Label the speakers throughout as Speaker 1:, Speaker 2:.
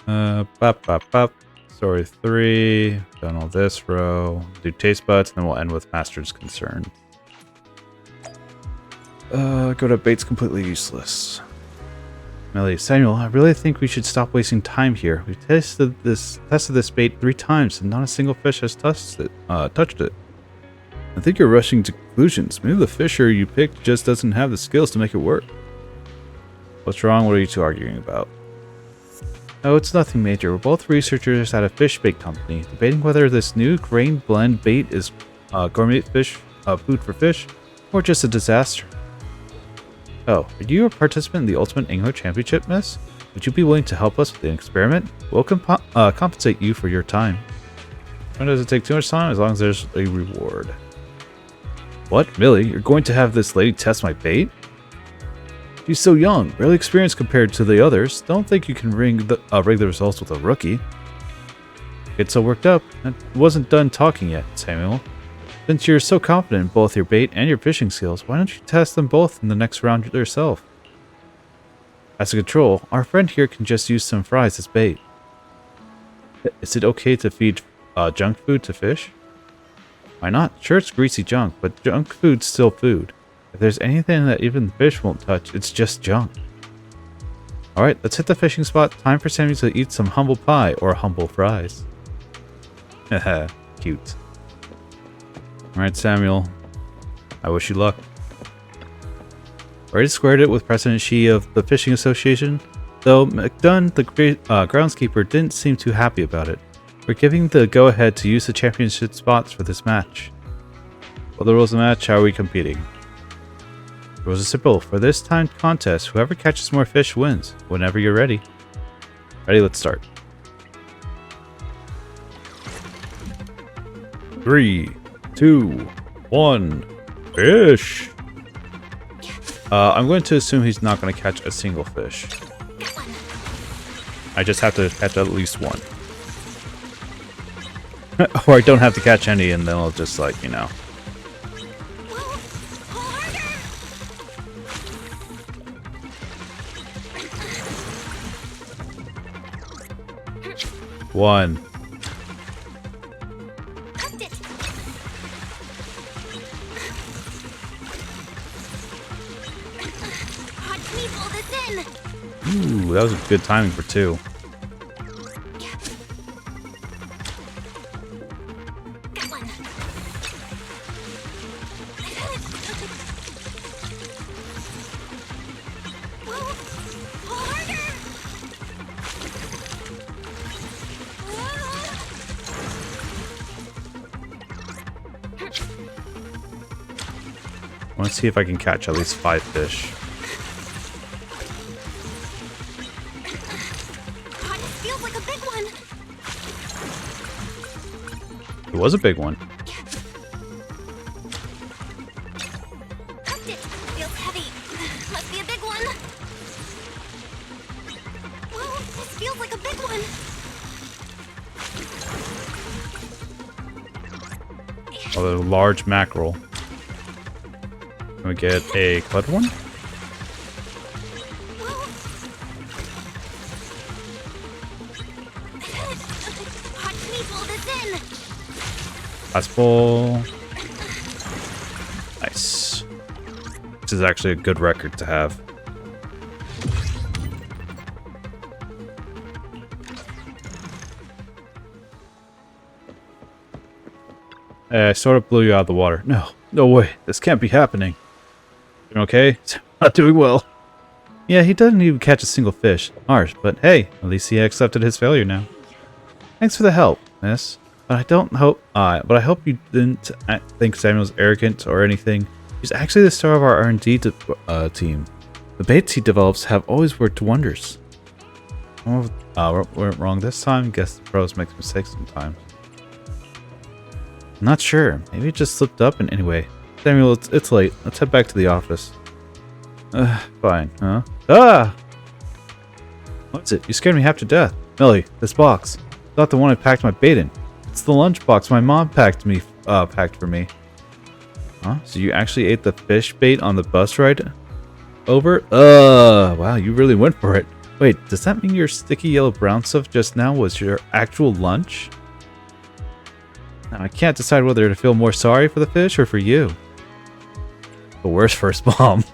Speaker 1: Bop, bop, bop. Story 3. Done all this row. Do taste buds, and then we'll end with Master's Concern. Go to bait's completely useless. Millie, Samuel, I really think we should stop wasting time here. We've tested this bait 3 times, and not a single fish has touched it. I think you're rushing to conclusions. Maybe the fisher you picked just doesn't have the skills to make it work. What's wrong? What are you two arguing about? Oh, it's nothing major. We're both researchers at a fish bait company, debating whether this new grain blend bait is gourmet fish food for fish, or just a disaster. Oh, are you a participant in the Ultimate Angler Championship, miss? Would you be willing to help us with the experiment? We'll compensate you for your time. When does it take too much time? As long as there's a reward. What? Millie, you're going to have this lady test my bait? She's so young, barely experienced compared to the others. Don't think you can rig the results with a rookie. Get so worked up. I wasn't done talking yet, Samuel. Since you're so confident in both your bait and your fishing skills, why don't you test them both in the next round yourself? As a control, our friend here can just use some fries as bait. Is it okay to feed junk food to fish? Why not? Sure, it's greasy junk, but junk food's still food. If there's anything that even the fish won't touch, it's just junk. Alright, let's hit the fishing spot. Time for Samuel to eat some humble pie or humble fries. Haha, cute. Alright, Samuel. I wish you luck. Already squared it with President Shi of the Fishing Association, though McDunn, the groundskeeper, didn't seem too happy about it. We're giving the go-ahead to use the championship spots for this match. Well, the rules of the match, how are we competing? The rules are simple. For this timed contest, whoever catches more fish wins. Whenever you're ready. Ready, let's start. 3, 2, 1, fish! I'm going to assume he's not going to catch a single fish. I just have to catch at least one. Or I don't have to catch any, and then I'll just, like, you know. One. Ooh, that was a good timing for 2. I want to see if I can catch at least 5 fish. It was a big one.
Speaker 2: It feels heavy. Must be a big one. Whoa, this feels like a big one.
Speaker 1: Oh, a large mackerel. Can we get a cod one? Last bowl. Nice. This is actually a good record to have. Hey, I sort of blew you out of the water. No way. This can't be happening. Doing okay? Not doing well. Yeah, he doesn't even catch a single fish. Harsh, but hey, at least he accepted his failure now. Thanks for the help, miss. But I hope you didn't think Samuel's arrogant or anything. He's actually the star of our R&D team. The baits he develops have always worked wonders. Oh, we're wrong this time. Guess the pros make mistakes sometimes. I'm not sure. Maybe it just slipped up in any way. Samuel, it's late. Let's head back to the office. Fine, huh? Ah! What's it? You scared me half to death. Millie, this box. Not the one I packed my bait in. It's the lunchbox my mom packed for me. Huh? So you actually ate the fish bait on the bus ride over? Wow, you really went for it. Wait, does that mean your sticky yellow brown stuff just now was your actual lunch? Now, I can't decide whether to feel more sorry for the fish or for you. The worst first bomb.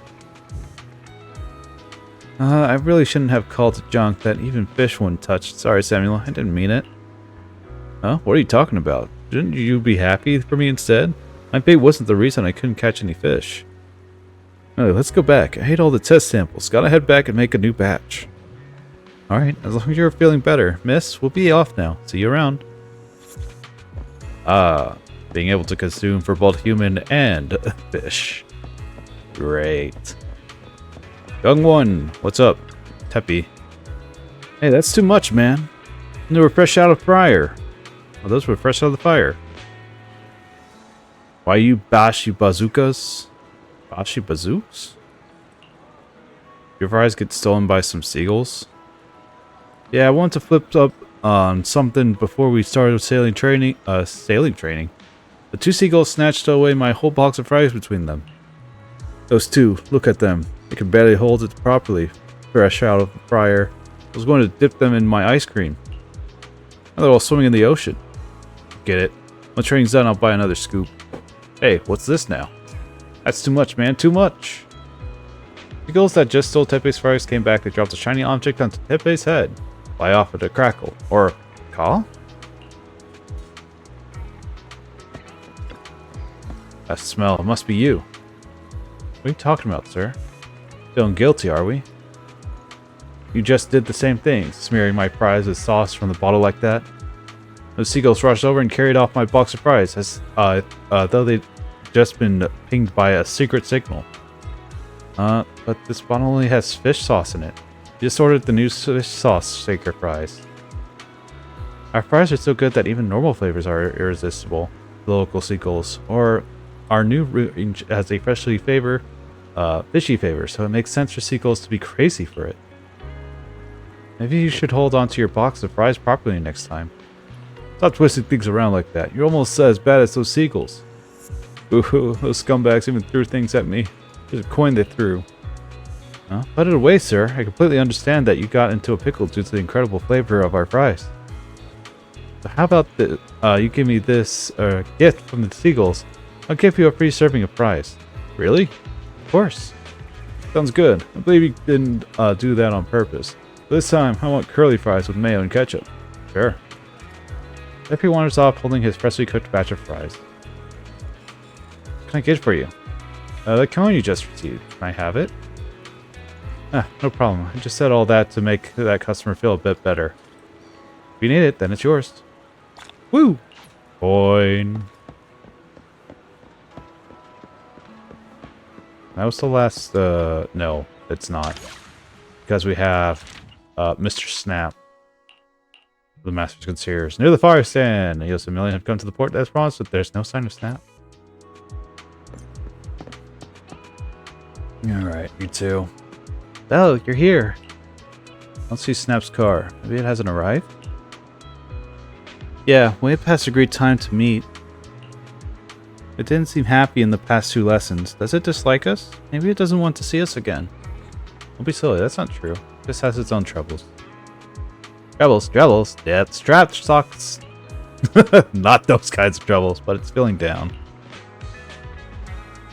Speaker 1: I really shouldn't have called it junk that even fish wouldn't touch. Sorry, Samuel, I didn't mean it. Huh? What are you talking about? Shouldn't you be happy for me instead? My bait wasn't the reason I couldn't catch any fish. Anyway, let's go back. I ate all the test samples. Gotta head back and make a new batch. Alright, as long as you're feeling better. Miss, we'll be off now. See you around. Being able to consume for both human and fish. Great. Young one, what's up? Teppy. Hey, that's too much, man. And they were fresh out of fryer. Oh, those were fresh out of the fire. Why you bashi bazookas? Bashi bazooks? Your fries get stolen by some seagulls? Yeah, I wanted to flip up on something before we started sailing training. The two seagulls snatched away my whole box of fries between them. Those two, look at them. They can barely hold it properly. Fresh out of the fryer. I was going to dip them in my ice cream. Now they're all swimming in the ocean. Get it? When training's done, I'll buy another scoop. Hey, what's this now? That's too much, man. Too much. The girls that just stole Tepe's fries came back. They dropped a shiny object onto Tepe's head. Fly off with a crackle. Or caw? That smell. It must be you. What are you talking about, sir? Feeling guilty, are we? You just did the same thing, smearing my fries with sauce from the bottle like that. Those seagulls rushed over and carried off my box of fries, as though they'd just been pinged by a secret signal. But this bottle only has fish sauce in it. You just ordered the new fish sauce shaker fries. Our fries are so good that even normal flavors are irresistible. The local seagulls, or our new range has a fishy flavor, so it makes sense for seagulls to be crazy for it. Maybe you should hold on to your box of fries properly next time. Stop twisting things around like that. You're almost as bad as those seagulls. Ooh, those scumbags even threw things at me. There's a coin they threw. Huh? Put it away, sir. I completely understand that you got into a pickle due to the incredible flavor of our fries. So how about you give me this gift from the seagulls? I'll give you a free serving of fries. Really? Of course. Sounds good. I believe you didn't do that on purpose. This time, I want curly fries with mayo and ketchup. Sure. Peppy wanders off holding his freshly cooked batch of fries. What can I get for you? The coin you just received. Can I have it? No problem. I just said all that to make that customer feel a bit better. If you need it, then it's yours. Woo! Coin. That was the last, no, it's not. Because we have, Mr. Snap. The Master's Concierge. Near the fire stand. Eos and Million have come to the port as promised, but there's no sign of Snap. Alright, you two. Oh, you're here. I don't see Snap's car. Maybe it hasn't arrived? Yeah, way past agreed time to meet. It didn't seem happy in the past 2 lessons. Does it dislike us? Maybe it doesn't want to see us again. Don't be silly, that's not true. It just has its own troubles. Troubles? Yeah, strap socks. Not those kinds of troubles, but it's feeling down.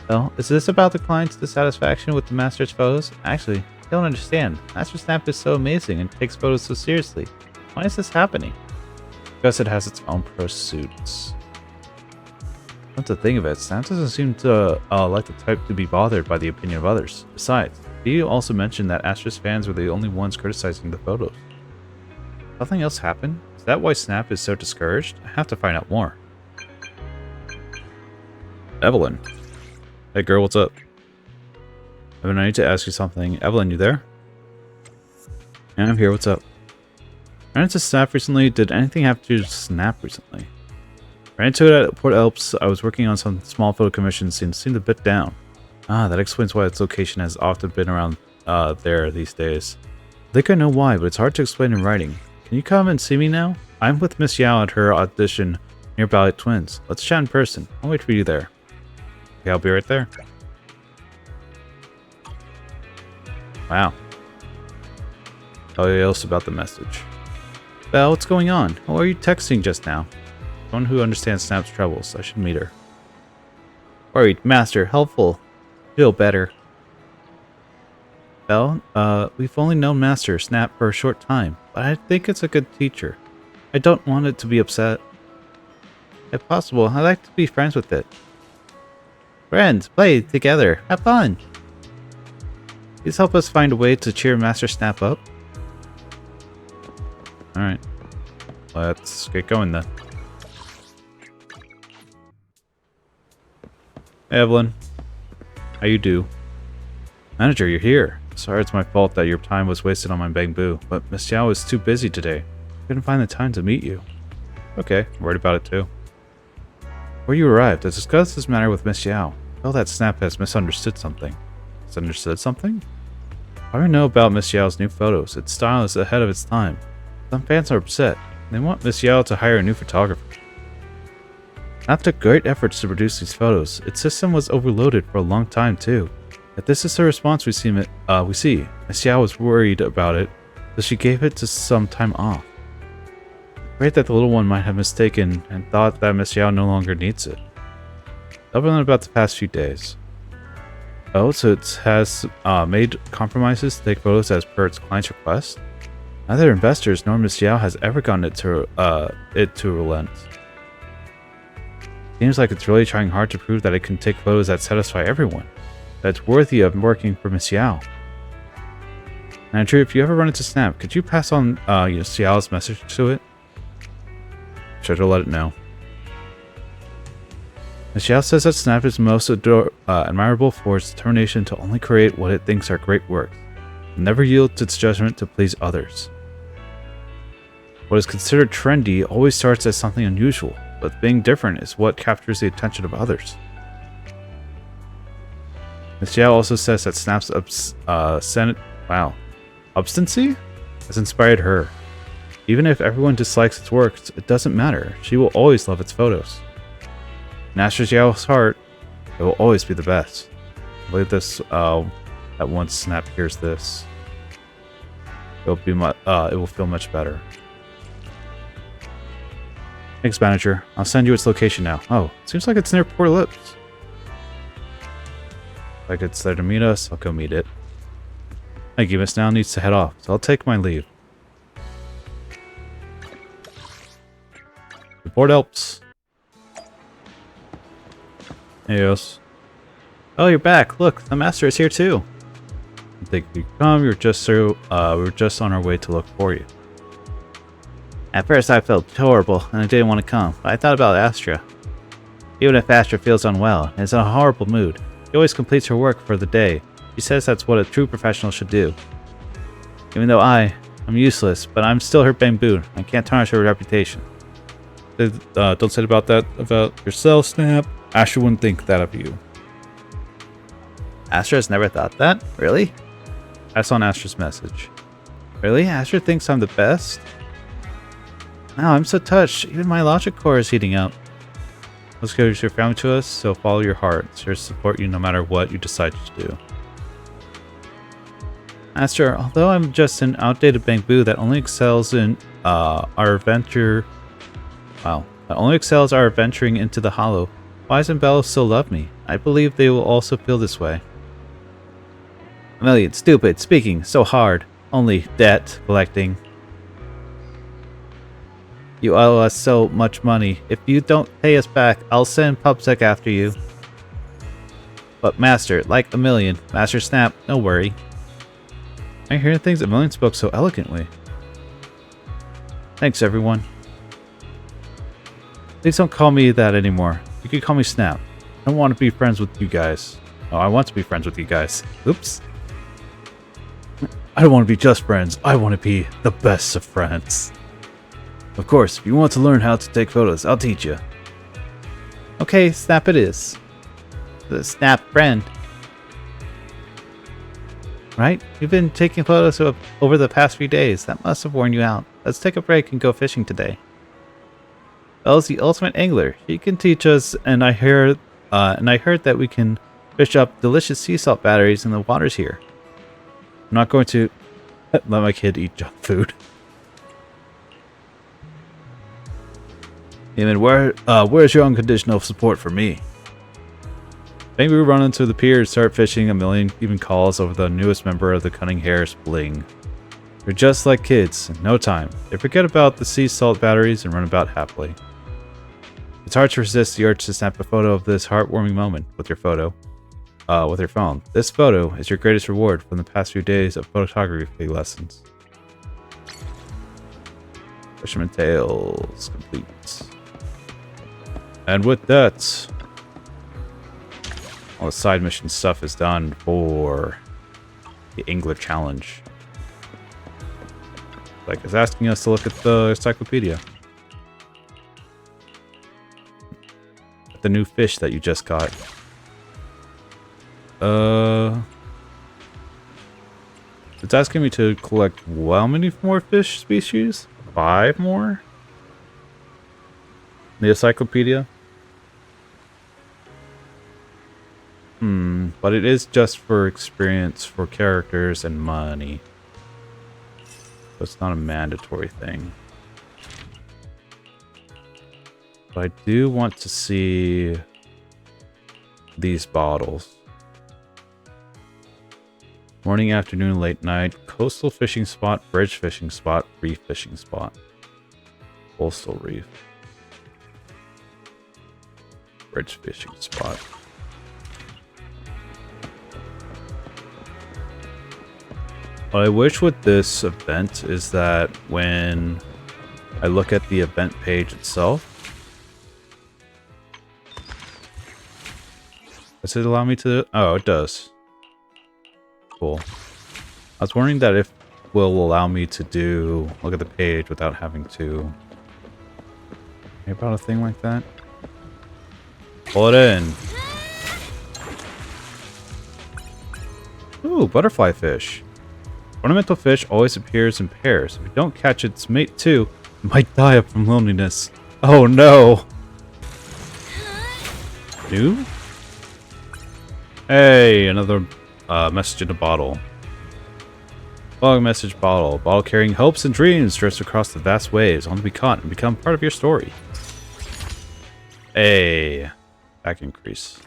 Speaker 1: Well, is this about the client's dissatisfaction with the Master's photos? Actually, I don't understand. Master Snap is so amazing and takes photos so seriously. Why is this happening? Because it has its own pursuits. Come to think of it, Snap doesn't seem to like the type to be bothered by the opinion of others. Besides, he also mentioned that Astra's fans were the only ones criticizing the photos. Nothing else happened? Is that why Snap is so discouraged? I have to find out more. Evelyn. Hey girl, what's up? Evan, I need to ask you something. Evelyn, you there? Yeah, I'm here, what's up? Ran into Snap recently. Did anything happen to Snap recently? Ran into it at Port Elps. I was working on some small photo commissions and seemed a bit down. Ah, that explains why its location has often been around there these days. I think I know why, but it's hard to explain in writing. Can you come and see me now? I'm with Miss Yao at her audition near Ballet Twins. Let's chat in person. I'll wait for you there. Okay, I'll be right there. Wow. Tell you else about the message. Belle, what's going on? Who are you texting just now? Someone who understands Snap's troubles. I should meet her. Worried. Master. Helpful. Feel better. Belle, we've only known Master Snap for a short time, but I think it's a good teacher. I don't want it to be upset. If possible, I'd like to be friends with it. Friends, play together. Have fun. Please help us find a way to cheer Master Snap up. Alright. Let's get going then. Hey, Evelyn. How you do? Manager, you're here. Sorry it's my fault that your time was wasted on my bamboo, but Miss Yao is too busy today. Couldn't find the time to meet you. Okay, I'm worried about it too. Before you arrived, I discussed this matter with Miss Yao. I feel that Snap has misunderstood something. Misunderstood something? I already know about Miss Yao's new photos. Its style is ahead of its time. Some fans are upset. They want Miss Yao to hire a new photographer. Snap took great efforts to produce these photos. Its system was overloaded for a long time too. If this is the response we see. Miss Yao was worried about it, so she gave it to some time off. Afraid that the little one might have mistaken and thought that Miss Yao no longer needs it. I've learned about the past few days. Oh, so it has made compromises to take photos as per its client's request? Neither investors nor Miss Yao has ever gotten it to relent. Seems like it's really trying hard to prove that it can take photos that satisfy everyone. That it's worthy of working for Miss Yao. Andrew, if you ever run into Snap, could you pass on Miss Yao's message to it? Sure to let it know. Miss Yao says that Snap is most admirable for its determination to only create what it thinks are great works, and never yields its judgment to please others. What is considered trendy always starts as something unusual, but being different is what captures the attention of others. Miss Yao also says that Snap's obstinacy has inspired her. Even if everyone dislikes its works, it doesn't matter. She will always love its photos. In Master Yao's heart, it will always be the best. I believe this, that once Snap hears this, it will feel much better. Thanks, Manager. I'll send you its location now. Oh, seems like it's near Port Lips. Like it's there to meet us, I'll go meet it. Thank you, Miss Now needs to head off, so I'll take my leave. Port Alps. Yes. Oh, you're back. Look, the Master is here too. I think you come. You're just we were just on our way to look for you. At first, I felt horrible and I didn't want to come, but I thought about Astra. Even if Astra feels unwell and is in a horrible mood, she always completes her work for the day. She says that's what a true professional should do. Even though I'm useless, but I'm still her bamboo. I can't tarnish her reputation. Don't say about that about yourself, Snap. Astra wouldn't think that of you. Astra has never thought that? Really? Pass on Astra's message. Really? Astra thinks I'm the best? Wow, I'm so touched. Even my logic core is heating up. Let's go to your family to us, so follow your heart. It's here to support you no matter what you decide to do. Master, although I'm just an outdated bamboo that only excels in our venturing into the hollow, Wise and Bella still love me. I believe they will also feel this way. A million, stupid, speaking, so hard. Only debt collecting. You owe us so much money. If you don't pay us back, I'll send PubSec after you. But Master, like a million. Master Snap, no worry. I hear things a million spoke so elegantly. Thanks, everyone. Please don't call me that anymore. You can call me Snap. I don't want to be friends with you guys. Oh, I want to be friends with you guys. Oops. I don't want to be just friends. I want to be the best of friends. Of course, if you want to learn how to take photos, I'll teach you. Okay, Snap it is. The Snap friend. Right? You've been taking photos over the past few days. That must have worn you out. Let's take a break and go fishing today. Belle's the ultimate angler. She can teach us, and I heard that we can fish up delicious sea salt batteries in the waters here. I'm not going to Let my kid eat junk food. Eamon, where's your unconditional support for me? Maybe we run into the pier and start fishing a million even calls over the newest member of the Cunning Hares Bling. They're just like kids, in no time. They forget about the sea salt batteries and run about happily. It's hard to resist the urge to snap a photo of this heartwarming moment with your phone. This photo is your greatest reward from the past few days of photography lessons. Fisherman Tales complete. And with that, all the side mission stuff is done for the Angler Challenge. Like it's asking us to look at the encyclopedia. The new fish that you just got. It's asking me to collect how many more fish species? 5 more? The encyclopedia? But it is just for experience for characters and money. So it's not a mandatory thing. But I do want to see these bottles. Morning, afternoon, late night, coastal fishing spot, bridge fishing spot, reef fishing spot. Coastal reef. Bridge fishing spot. What I wish with this event is that when I look at the event page itself, does it allow me to? Oh, it does. Cool. I was wondering that if it will allow me to look at the page without having to. Hear about a thing like that? Pull it in. Ooh, butterfly fish. Ornamental fish always appears in pairs. If you don't catch its mate too, it might die from loneliness. Oh no! New? Hey, another message in a bottle. Log message bottle. Bottle carrying hopes and dreams drifts across the vast waves, only to be caught and become part of your story. Hey, back increase.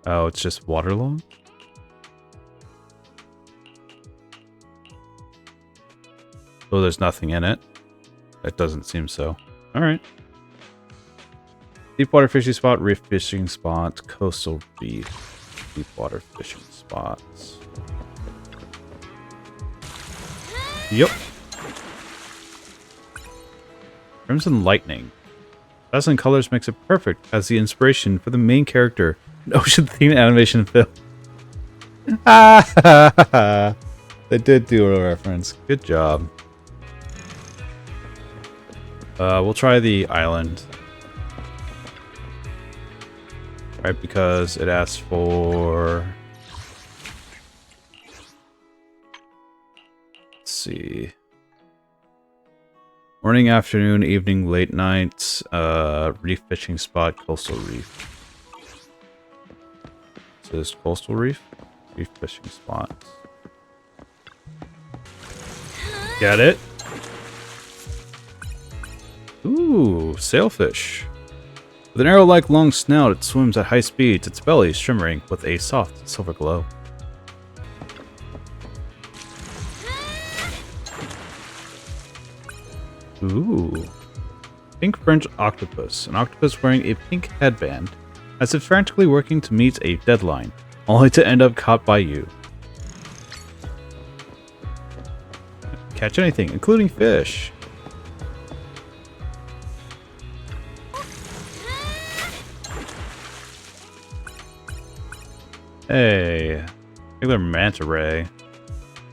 Speaker 1: Oh, it's just waterlogged? Oh, there's nothing in it? That doesn't seem so. Alright. Deepwater fishing spot, reef fishing spot, coastal reef, deepwater fishing spots. Yep. Crimson Lightning. Dazzling colors makes it perfect as the inspiration for the main character in ocean-themed animation film. They did do a reference. Good job. We'll try the island. Right, because it asks for... Let's see. Morning, afternoon, evening, late night, reef fishing spot, coastal reef. So this coastal reef? Reef fishing spot. Get it? Ooh, sailfish. With an arrow-like long snout, it swims at high speeds, its belly shimmering with a soft silver glow. Ooh. Pink French octopus. An octopus wearing a pink headband, as if frantically working to meet a deadline, only to end up caught by you. Catch anything, including fish. Hey, regular manta ray.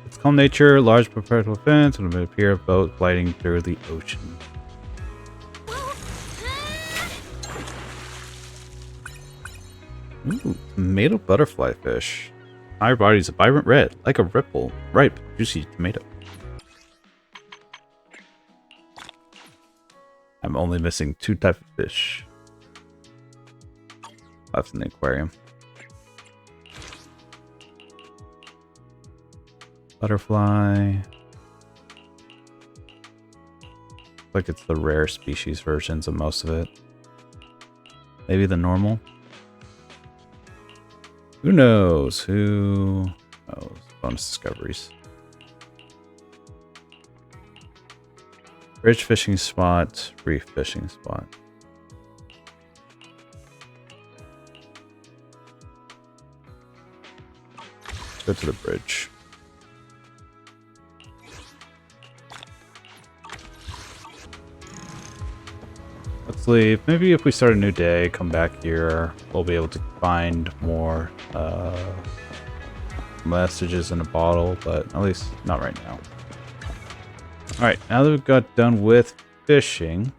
Speaker 1: Its calm nature, large perpetual fins, and it appear a boat gliding through the ocean. Ooh, tomato butterfly fish. Entire body is a vibrant red, like a ripple, ripe, juicy tomato. I'm only missing 2 types of fish. Left in the aquarium. Butterfly. Like it's the rare species versions of most of it. Maybe the normal. Who knows? Who knows? Bonus discoveries. Bridge fishing spot, reef fishing spot. Go to the bridge. Let's leave. Maybe if we start a new day, come back here, we'll be able to find more messages in a bottle, but at least not right now. Alright, now that we've got done with fishing,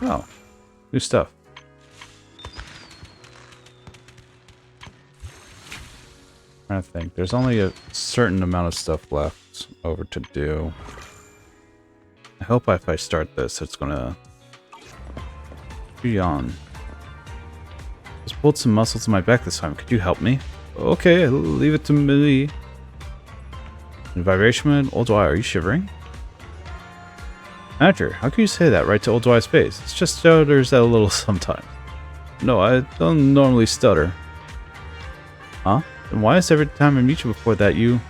Speaker 1: oh, new stuff. I think there's only a certain amount of stuff left over to do. I hope if I start this, it's gonna be on. Just pulled some muscles in my back this time. Could you help me? Okay, leave it to me. In vibration mode, Old Dwy, are you shivering? Manager, how can you say that right to Old Dwy's face? It's just stutters a little sometimes. No, I don't normally stutter. Huh? Then why is every time I meet you before that you're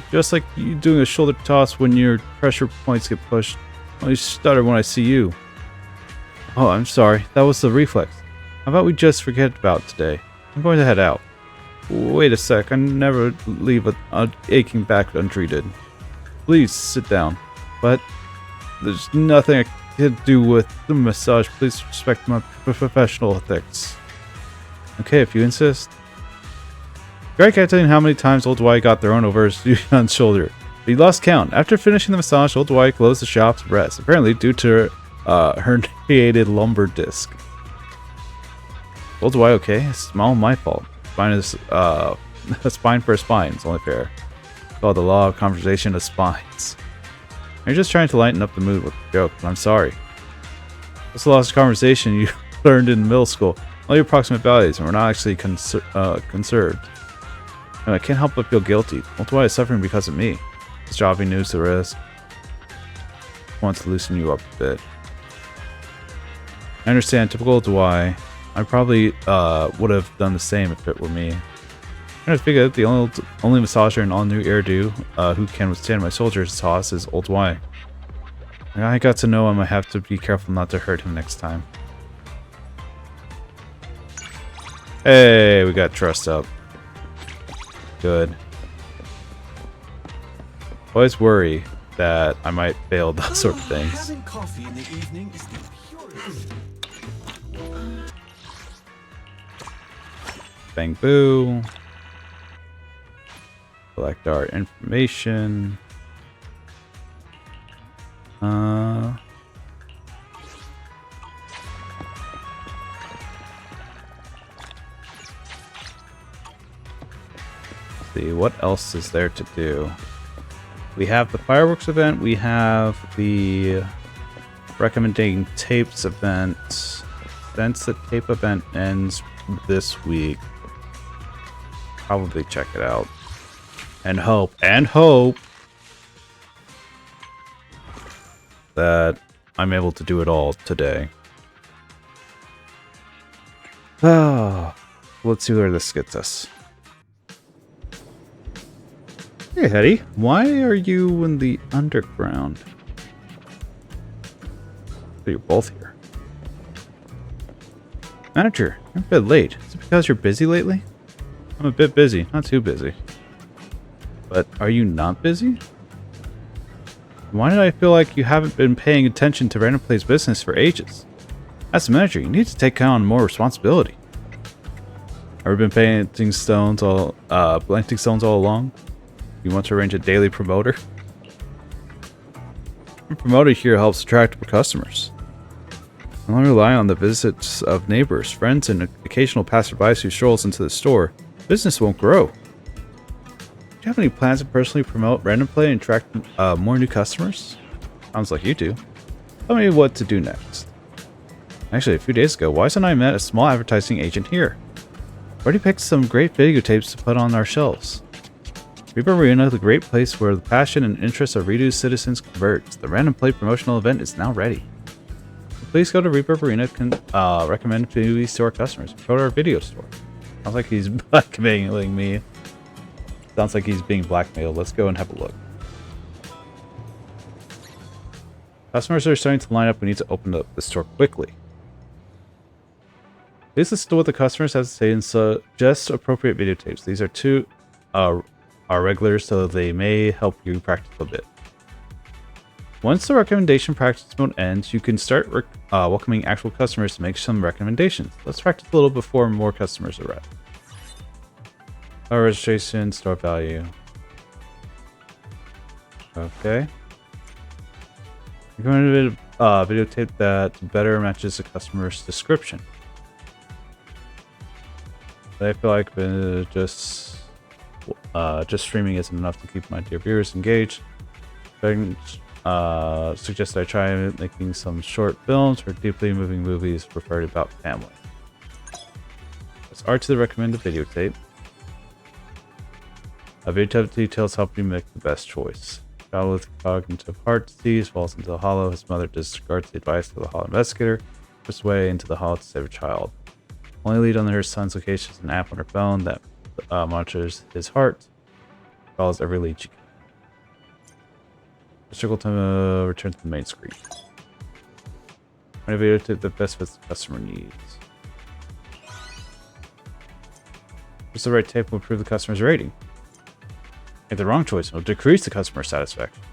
Speaker 1: just like you doing a shoulder toss when your pressure points get pushed? I only stutter when I see you. Oh, I'm sorry. That was the reflex. How about we just forget about today? I'm going to head out. Wait a sec. I never leave an aching back untreated. Please sit down. But there's nothing I can do with the massage. Please respect my professional ethics. Okay, if you insist. Greg can't tell you how many times Old Dwy got thrown over his son's shoulder. But he lost count. After finishing the massage, Old Dwy closed the shop to rest, apparently due to herniated lumbar disc. Old Dwy okay? It's all my fault. Spine is a spine for a spine. It's only fair. It's called the law of conversation of spines. You're just trying to lighten up the mood with a joke, but I'm sorry. It's the lost conversation you learned in middle school. All your approximate values, and we're not actually conserved. And I can't help but feel guilty. Old Dwy is suffering because of me. It's dropping news to risk. I want to loosen you up a bit. I understand, typical Old Dwy. I probably would have done the same if it were me. I figured out the only massager in all new Eridu who can withstand my soldier's toss is Old Dwy. I got to know him. I have to be careful not to hurt him next time. Hey, we got trust up. Good. Always worry that I might fail those sort of things.
Speaker 3: Having coffee in the evening is the purest.
Speaker 1: Bang boo. Collect our information. See what else is there to do. We have the fireworks event. We have the recommending tapes event. Since the tape event ends this week, probably check it out and hope that I'm able to do it all today. Oh, let's see where this gets us. Hey, Hetty, why are you in the underground? So you're both here. Manager, you're a bit late. Is it because you're busy lately? I'm a bit busy, not too busy. But are you not busy? Why did I feel like you haven't been paying attention to Random Play's business for ages? As the manager, you need to take on more responsibility. Ever been planting stones all along? You want to arrange a daily promoter? A promoter here helps attract more customers. I only rely on the visits of neighbors, friends, and occasional passersby who strolls into the store. Business won't grow. Do you have any plans to personally promote random play and attract more new customers? Sounds like you do. Tell me what to do next. Actually, a few days ago, Wise and I met a small advertising agent here. Already picked some great videotapes to put on our shelves. Reaper Arena is a great place where the passion and interests of Redo's citizens converge. The random play promotional event is now ready. So please go to Reaper Arena and recommend movies to our customers. Go to our video store. Sounds like he's blackmailing me. Sounds like he's being blackmailed. Let's go and have a look. Customers are starting to line up. We need to open up the store quickly. Please listen to what the customers have to say and suggest appropriate videotapes. These are two are regulars, so they may help you practice a bit. Once the recommendation practice mode ends, you can start welcoming actual customers to make some recommendations. Let's practice a little before more customers arrive. Registration, store value. Okay. Recommended videotape that better matches the customer's description. I feel like just streaming isn't enough to keep my dear viewers engaged. I suggest I try making some short films or deeply moving movies preferred about family. There's art to the recommended videotape. Videotape details help you make the best choice. Child with cognitive heart disease falls into the hollow. His mother disregards the advice of the hollow investigator, puts his way into the hollow to save a child. Only lead on her son's location is an app on her phone that monitors his heart. Follows every lead she can. Circle to return to the main screen. Find a video to the best fits the customer needs. What's the right tape will improve the customer's rating? Make the wrong choice will decrease the customer satisfaction.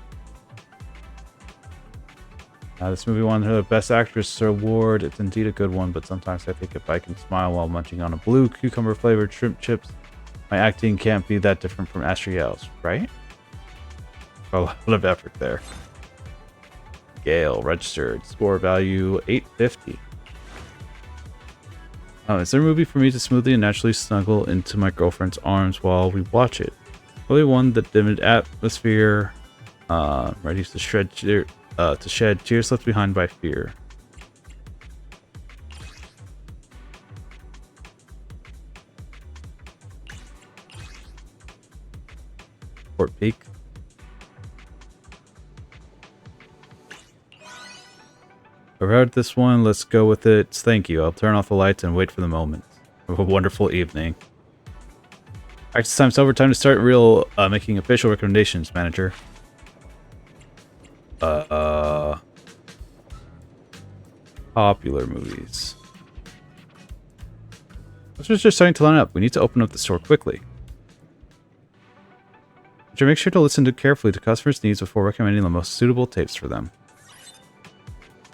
Speaker 1: This movie won her the Best Actress award. It's indeed a good one, but sometimes I think if I can smile while munching on a blue cucumber-flavored shrimp chips, my acting can't be that different from Astriel's, right? A lot of effort there. Gale, registered. Score value 850. Is there a movie for me to smoothly and naturally snuggle into my girlfriend's arms while we watch it? Really one that dimmed atmosphere, ready to shed tears left behind by fear. Fort Peak. I read this one. Let's go with it. Thank you. I'll turn off the lights and wait for the moment. Have a wonderful evening. Practice time's over. Time to start making official recommendations, manager. Popular movies. Customers are starting to line up. We need to open up the store quickly. Make sure to listen carefully to customers' needs before recommending the most suitable tapes for them.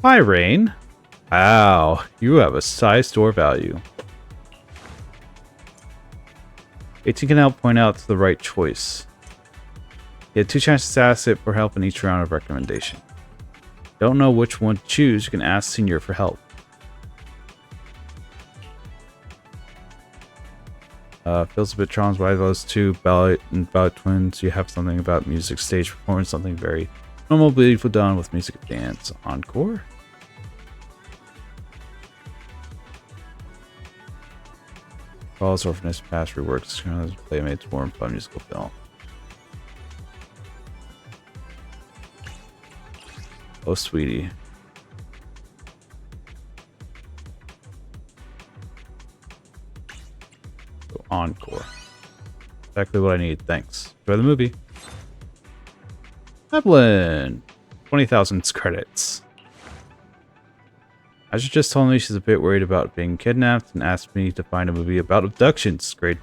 Speaker 1: Hi, Rain. Wow, you have a size store value. 18 can help point out to the right choice. You had 2 chances to ask it for help in each round of recommendation. Don't know which one to choose, you can ask Senior for help. Feels a bit traumatized by those two ballot twins. You have something about music, stage performance, something very normal, beautiful done with music and dance. Encore? Calls Orphanage Past reworks Playmates Warm Fun musical film. Oh, sweetie. So, encore. Exactly what I need. Thanks. Enjoy the movie. Evelyn! 20,000 credits. Asher just told me she's a bit worried about being kidnapped and asked me to find a movie about abductions. Great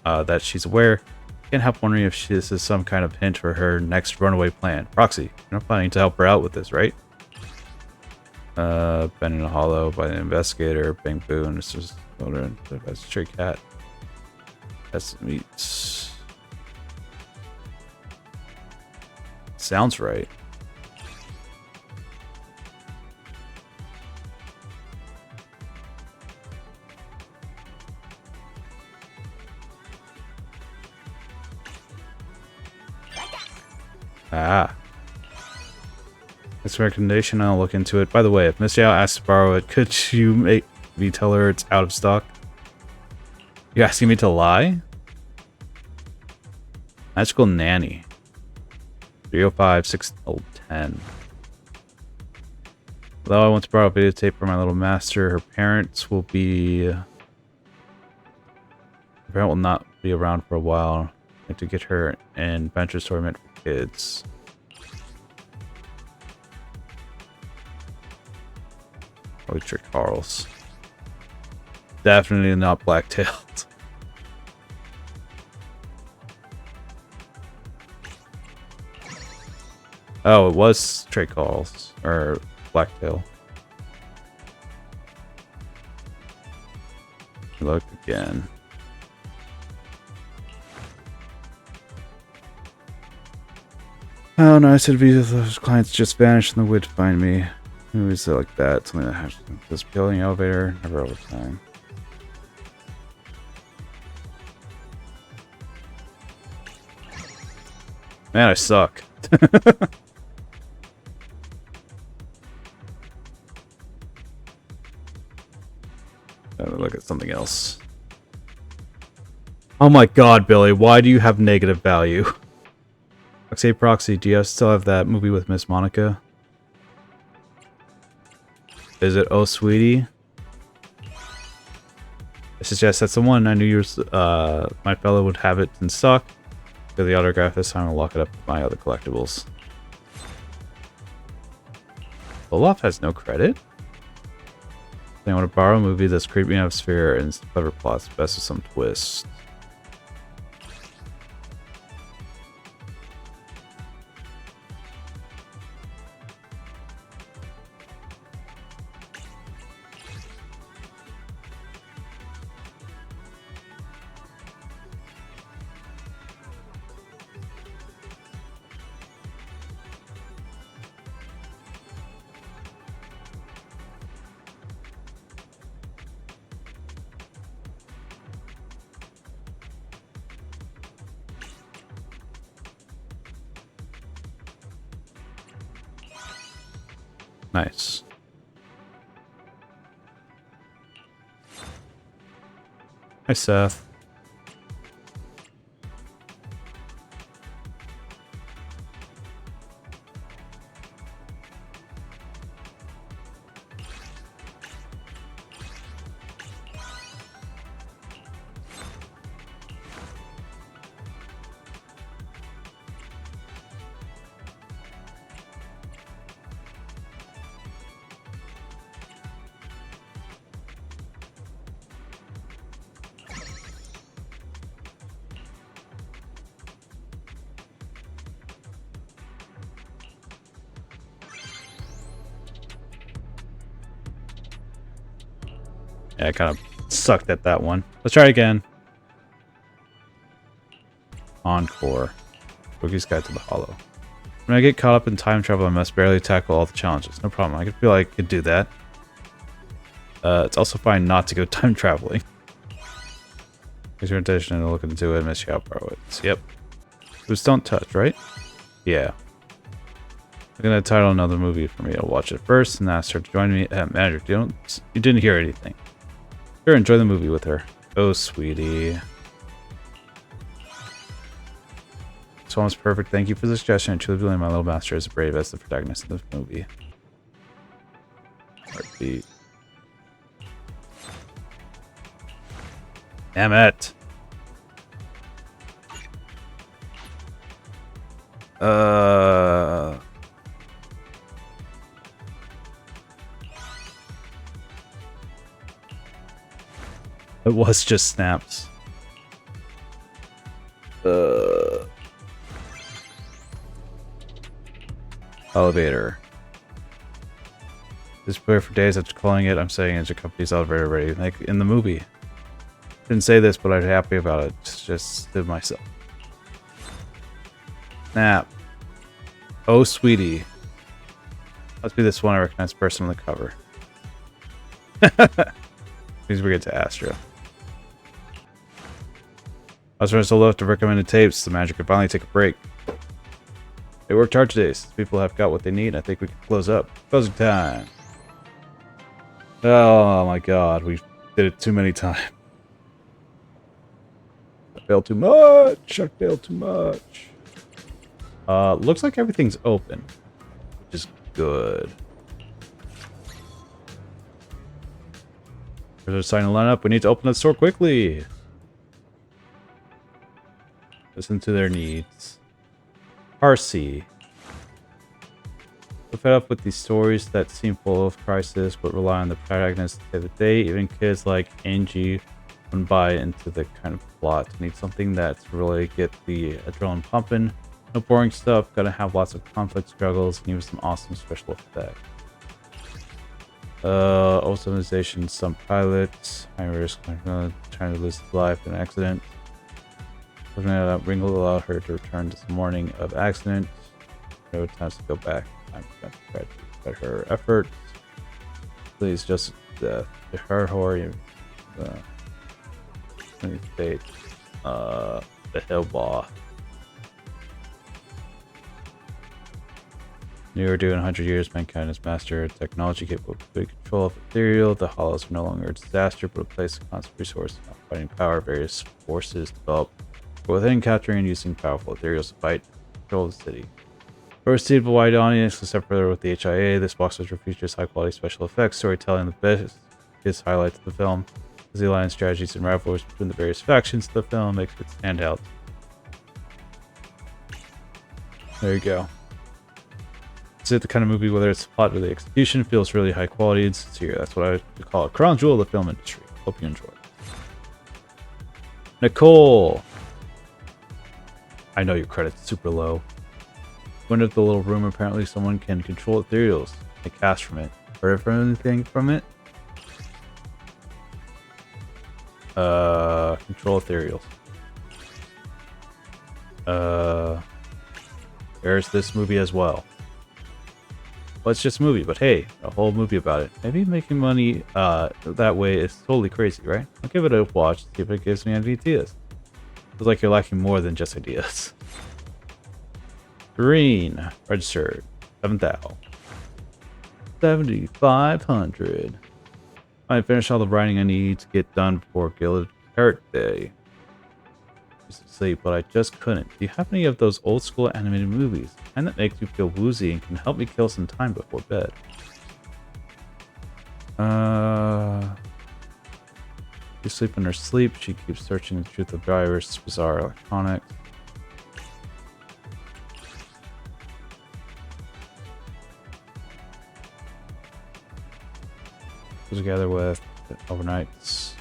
Speaker 1: that she's aware. Can't help wondering if this is some kind of hint for her next runaway plan. Proxy, you're not planning to help her out with this, right? Ben in a hollow by the investigator. Bang boon. This is children. That's a stray cat. That's meats. Sounds right. Ah. It's a recommendation. I'll look into it. By the way, if Miss Yao asks to borrow it, could you make me tell her it's out of stock? You asking me to lie? Magical Nanny. 305 610. Although I want to borrow a videotape for my little master, her parents will be... Her parent will not be around for a while. I have to get her an adventure story meant for kids. Probably Trick Carl's. Definitely not Black-tailed. Oh, it was Trey Carl's or Blacktail. Look again. Oh no, I said those clients just vanished in the wood to find me. Who is it like that? Something that has this building elevator, never over time. Man, I suck. Look at something else. Oh my god, Billy, why do you have negative value? Oxay Proxy, do you still have that movie with Miss Monica? Is it Oh Sweetie? I suggest that's the one. I knew yours, my fellow would have it in stock. Get the autograph this time, I'll lock it up with my other collectibles. Olaf has no credit? I want to borrow a movie that's creepy atmosphere and clever plots, best with some twist. Nice. Hi, Seth. Yeah, I kind of sucked at that one. Let's try again. Encore. Boogie's Guide to the Hollow. When I get caught up in time travel, I must barely tackle all the challenges. No problem. I feel like I could do that. It's also fine not to go time traveling. Use your intention and look into it. Miss you out, borrow it. Yep. Just don't touch, right? Yeah. I'm gonna title another movie for me. I'll watch it first and ask her to join me at Magic. You didn't hear anything. Sure, enjoy the movie with her. Oh, sweetie. This one was perfect. Thank you for the suggestion. I truly believe my little master is brave as the protagonist of this movie. Heartbeat. Damn it. It was just snaps. Elevator. This player for days after calling it, I'm saying it's your company's elevator ready. Like in the movie. Didn't say this, but I'm happy about it. Just to myself. Snap. Oh, sweetie. Must be this one I recognize person on the cover. Please we get to Astro. I was running so low to recommended tapes. The magic could finally take a break. They worked hard today. Since people have got what they need, I think we can close up. Closing time. Oh my god, we did it too many times. I failed too much. I failed too much. Looks like everything's open, which is good. There's a sign to line up. We need to open the store quickly. Listen to their needs. Parsi. We're fed up with these stories that seem full of crisis but rely on the protagonist to save the day. Even kids like Angie wouldn't buy into the kind of plot. Need something that's really get the adrenaline pumping. No boring stuff. Gotta have lots of conflict, struggles, and even some awesome special effects. Optimization, some pilots. High risk, trying to lose his life in an accident. Ringo allowed her to return to the morning of accident. No time to go back. I'm going to try to her efforts. Please, just to her horror. State. The hill boss. Newer to 100 years, mankind has mastered technology capable of complete control of ethereal. The hollows are no longer a disaster, but a place of constant resources, not fighting power. Various forces develop within capturing and using powerful ethereals to fight control of the city. Received a wide audience, except for with the HIA. This box features high-quality special effects, storytelling, the biggest highlights of the film. The alliance strategies and rivalries between the various factions of the film makes it stand out. There you go. This is the kind of movie, whether it's plot or the execution, feels really high quality and sincere. That's what I would call a crown jewel of the film industry. Hope you enjoy. Nicole! I know your credit's super low. Went up the little room. Apparently someone can control ethereals. I cast from it. Heard from anything from it? Control ethereals. There's this movie as well. Well, it's just a movie, but hey, a whole movie about it. Maybe making money that way is totally crazy, right? I'll give it a watch, see if it gives me any ideas. Feels like you're lacking more than just ideas. Green, registered, 7,000. 7,500. I finished all the writing I need to get done before Gilded Carrot Day. Used to sleep, but I just couldn't. Do you have any of those old school animated movies? And that makes you feel woozy and can help me kill some time before bed. You sleep in her sleep. She keeps searching the truth of drivers, bizarre electronics. Together with overnights.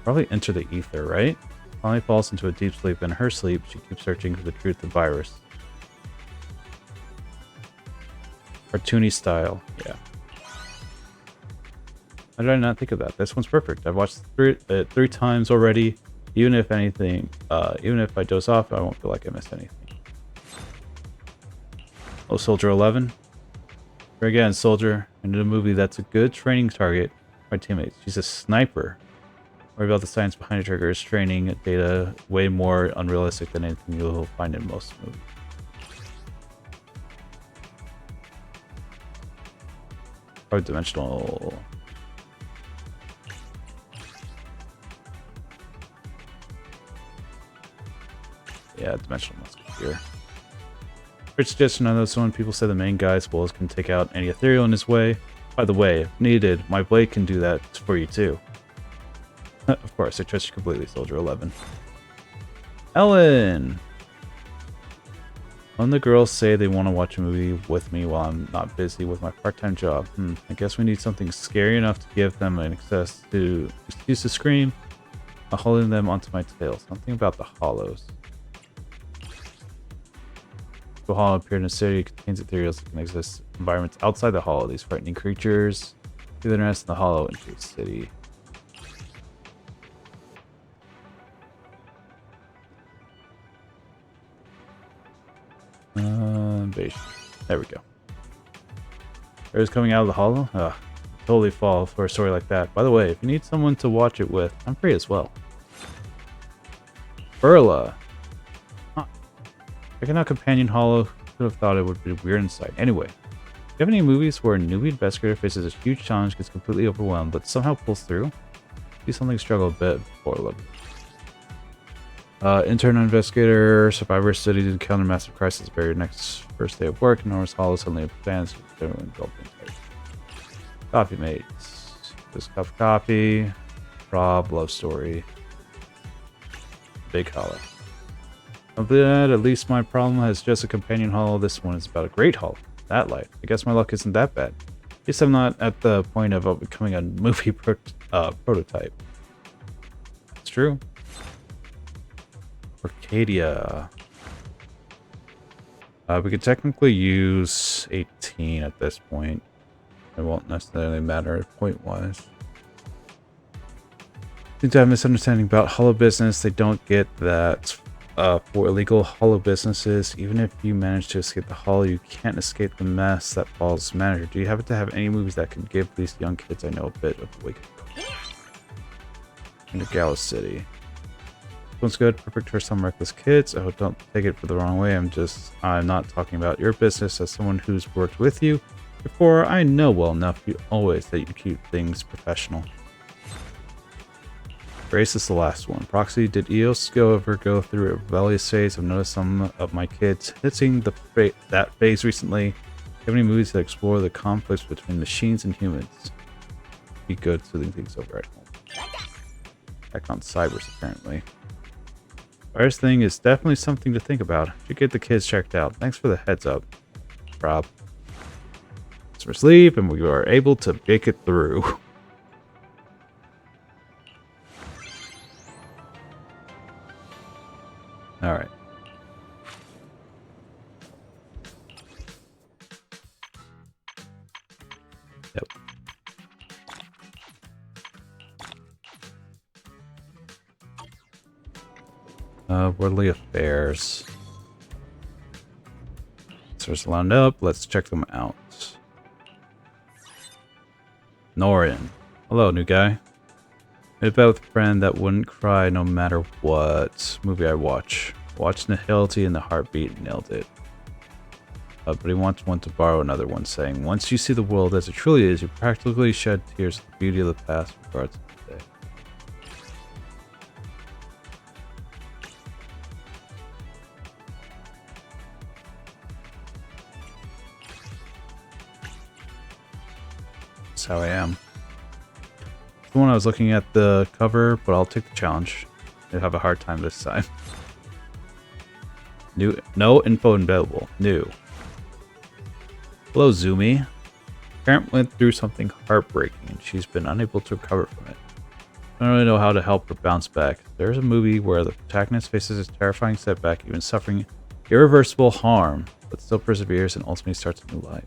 Speaker 1: Probably enter the ether, right? Finally falls into a deep sleep. In her sleep, she keeps searching for the truth of virus. Cartoony style, yeah. How did I not think of that? This one's perfect. I've watched it three times already. Even if anything, even if I doze off, I won't feel like I missed anything. Oh, Soldier 11. Here again, Soldier. In a movie that's a good training target for my teammates. She's a sniper. Worry about the science behind the triggers, training data, way more unrealistic than anything you'll find in most movies. Probably dimensional. Yeah, dimensional muscle here. Great suggestion. I know someone people say the main guy's bulls can take out any ethereal in his way. By the way, if needed, my blade can do that for you too. Of course, I trust you completely, Soldier 11. Ellen! When the girls say they want to watch a movie with me while I'm not busy with my part-time job, I guess we need something scary enough to give them an excuse to scream while holding them onto my tail. Something about the hollows. The hollow appeared in a city, contains ethereals that can exist in environments outside the hollow. These frightening creatures do their nest in the hollow into the city. Invasion. There we go. Air's coming out of the hollow. totally fall for a story like that. By the way, if you need someone to watch it with, I'm free as well. Burla. Huh. Checking out Companion Hollow. Could have thought it would be weird inside. Anyway, do you have any movies where a newbie investigator faces a huge challenge, gets completely overwhelmed, but somehow pulls through? See something struggle a bit before look. Intern investigator, survivor studied to encounter massive crisis the very next first day of work. Enormous hollow suddenly plans to engulf the entire. Coffee mates. This cup of coffee. Rob, love story. Big hollow. Of that, at least my problem has just a companion hollow. This one is about a great hollow. That light. I guess my luck isn't that bad. At least I'm not at the point of becoming a movie prototype. It's true. Arcadia. We could technically use 18 at this point. It won't necessarily matter point-wise. Seem to have a misunderstanding about hollow business. They don't get that for illegal hollow businesses. Even if you manage to escape the hollow, you can't escape the mess that falls manager. Do you happen to have any movies that can give these young kids I know a bit of a wake-up call? In Gala City. One's good, perfect for some reckless kids. Oh, don't take it for the wrong way. I'm not talking about your business as someone who's worked with you before. I know well enough that you keep things professional. Grace is the last one. Proxy, did EOS ever go through a rebellious phase? I've noticed some of my kids hitting that phase recently. Do you have any movies that explore the conflicts between machines and humans? Be good soothing things over at home. Back on Cybers, apparently. Virus thing is definitely something to think about. Should get the kids checked out. Thanks for the heads up, Rob. It's for sleep, and we are able to make it through. All right. Yep. Worldly affairs. Stars lined up. Let's check them out. Norin. Hello, new guy. Made a bet with a friend that wouldn't cry no matter what movie I watch. Watched Nihility and the Heartbeat, nailed it. But he wants one to borrow another one, saying, once you see the world as it truly is, you practically shed tears at the beauty of the past regards to today. That's how I am. The one I was looking at the cover, but I'll take the challenge. You'll have a hard time this time. No info available. New. Hello, Zumi. Parent went through something heartbreaking, and she's been unable to recover from it. I don't really know how to help her bounce back. There's a movie where the protagonist faces a terrifying setback, even suffering irreversible harm, but still perseveres and ultimately starts a new life.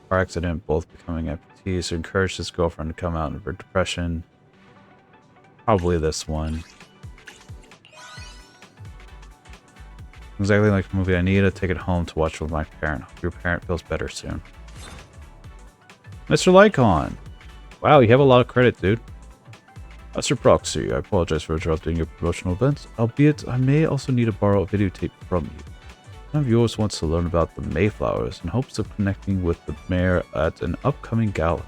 Speaker 1: Car accident, both becoming amputees, so encouraged his girlfriend to come out of her depression. Probably this one. Exactly like the movie I need to take it home to watch with my parent. Hope your parent feels better soon. Mr. Lycon! Wow, you have a lot of credit, dude. Mr. Proxy, I apologize for interrupting your promotional events, albeit I may also need to borrow a videotape from you. One of yours wants to learn about the Mayflowers in hopes of connecting with the mayor at an upcoming gala.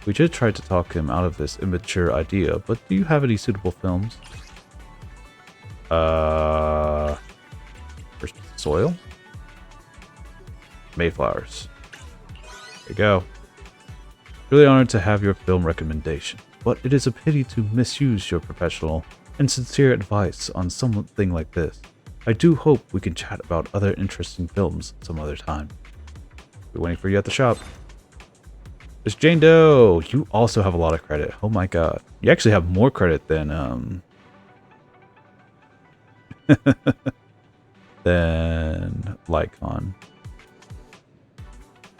Speaker 1: We did try to talk him out of this immature idea, but do you have any suitable films? First Soil? Mayflowers. There you go. Really honored to have your film recommendation, but it is a pity to misuse your professional and sincere advice on something like this. I do hope we can chat about other interesting films some other time. We're waiting for you at the shop. There's Jane Doe. You also have a lot of credit. Oh my god. You actually have more credit than than Lycon.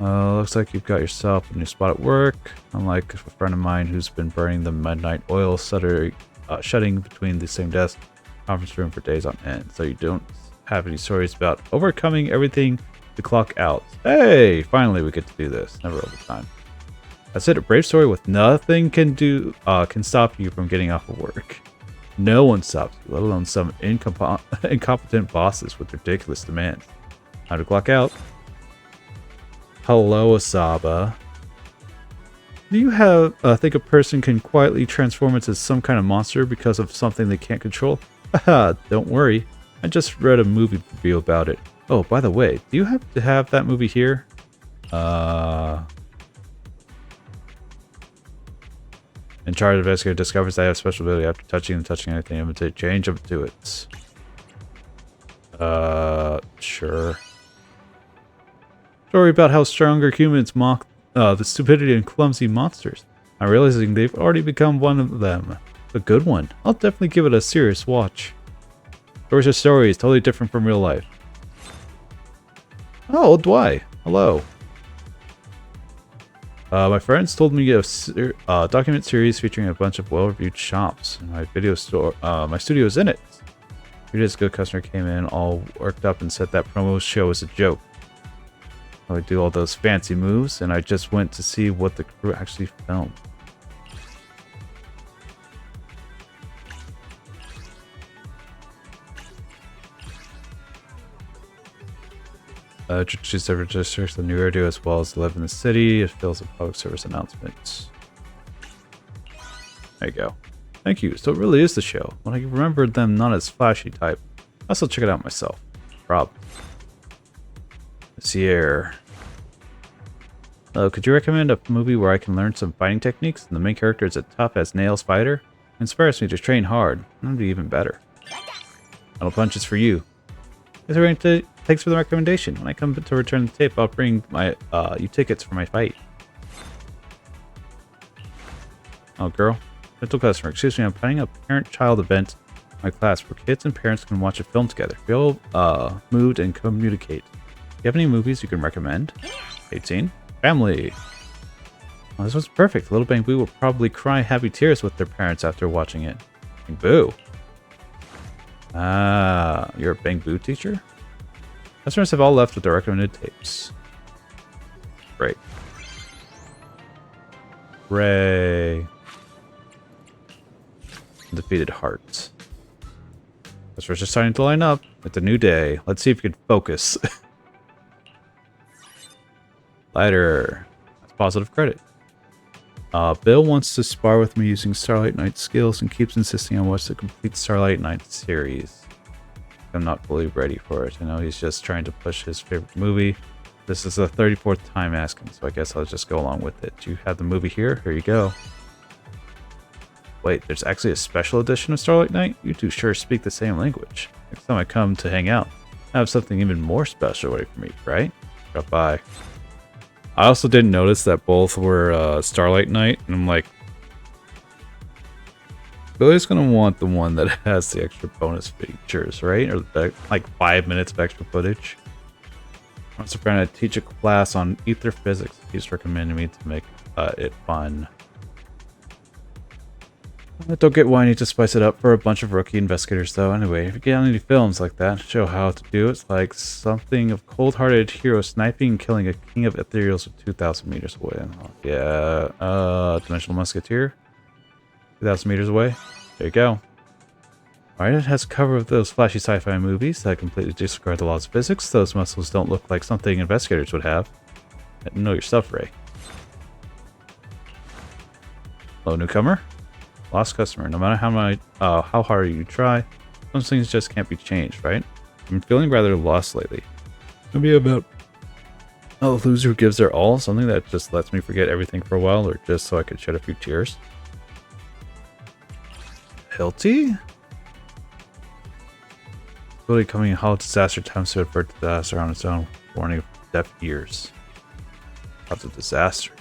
Speaker 1: Looks like you've got yourself a new spot at work. Unlike a friend of mine who's been burning the midnight oil shutting between the same desk conference room for days on end. So you don't have any stories about overcoming everything to clock out. Hey, finally we get to do this. Never overtime. That's it. A brave story with nothing can stop you from getting off of work. No one stops you, let alone some incompetent bosses with ridiculous demands. Time to clock out. Hello, Asaba. Do you think a person can quietly transform into some kind of monster because of something they can't control? Haha, don't worry. I just read a movie review about it. Oh, by the way, do you have to have that movie here? In charge of investigator discovers I have special ability after touching anything and to change up to it. Sure. Story about how stronger humans mock the stupidity and clumsy monsters. I'm realizing they've already become one of them. A good one. I'll definitely give it a serious watch. Stories are stories, totally different from real life. Oh, Dwight. Hello. My friends told me a document series featuring a bunch of well-reviewed shops, and my studio is in it. 3 days ago, a customer came in all worked up and said that promo show was a joke. I would do all those fancy moves, and I just went to see what the crew actually filmed. Choose to register the new radio as well as live in the city. It fills a public service announcement. There you go. Thank you. So it really is the show. When I remembered them not as flashy type, I'll still check it out myself. Rob. Sierra. Could you recommend a movie where I can learn some fighting techniques and the main character is a tough as nails fighter? It inspires me to train hard. That'd be even better. Metal Punch is for you. Thanks for the recommendation. When I come to return the tape, I'll bring you tickets for my fight. Oh, girl. Gentle customer. Excuse me, I'm planning a parent-child event in my class where kids and parents can watch a film together. Feel moved and communicate. Do you have any movies you can recommend? 18. Family. Oh, this was perfect. Little Bang Boo will probably cry happy tears with their parents after watching it. Bang Boo. Ah, you're a Bang Boo teacher? Customers have all left with their recommended tapes. Great. Hooray. Defeated hearts. Customers are starting to line up. It's a new day. Let's see if we can focus. Lighter. That's positive credit. Bill wants to spar with me using Starlight Knight skills and keeps insisting on watch the complete Starlight Knight series. I'm not fully ready for it. I know he's just trying to push his favorite movie. This is the 34th time asking, so I guess I'll just go along with it. Do you have the movie here? Here you go. Wait, there's actually a special edition of Starlight Knight? You two sure speak the same language. Next time I come to hang out, I have something even more special waiting for me, right? Drop by. I also didn't notice that both were Starlight Knight, and I'm like, Billy's gonna want the one that has the extra bonus features, right? Or like 5 minutes of extra footage. I'm also trying to teach a class on ether physics. He's recommending me to make it fun. Don't get whiny to spice it up for a bunch of rookie investigators, though. Anyway, if you get on any films like that, show how to do it. It's like something of cold-hearted hero sniping and killing a king of ethereals with 2,000 meters away. Yeah, Dimensional Musketeer. 2,000 meters away. There you go. Alright, it has a cover of those flashy sci-fi movies that completely disregard the laws of physics. Those muscles don't look like something investigators would have. Know your stuff, Ray. Hello, newcomer. Lost customer. No matter how hard you try, some things just can't be changed, right? I'm feeling rather lost lately. Maybe about a loser who gives their all, something that just lets me forget everything for a while, or just so I could shed a few tears. Hilty? Really coming in hollow disaster times to avert disaster on its own, warning of deaf ears. Lots of disaster.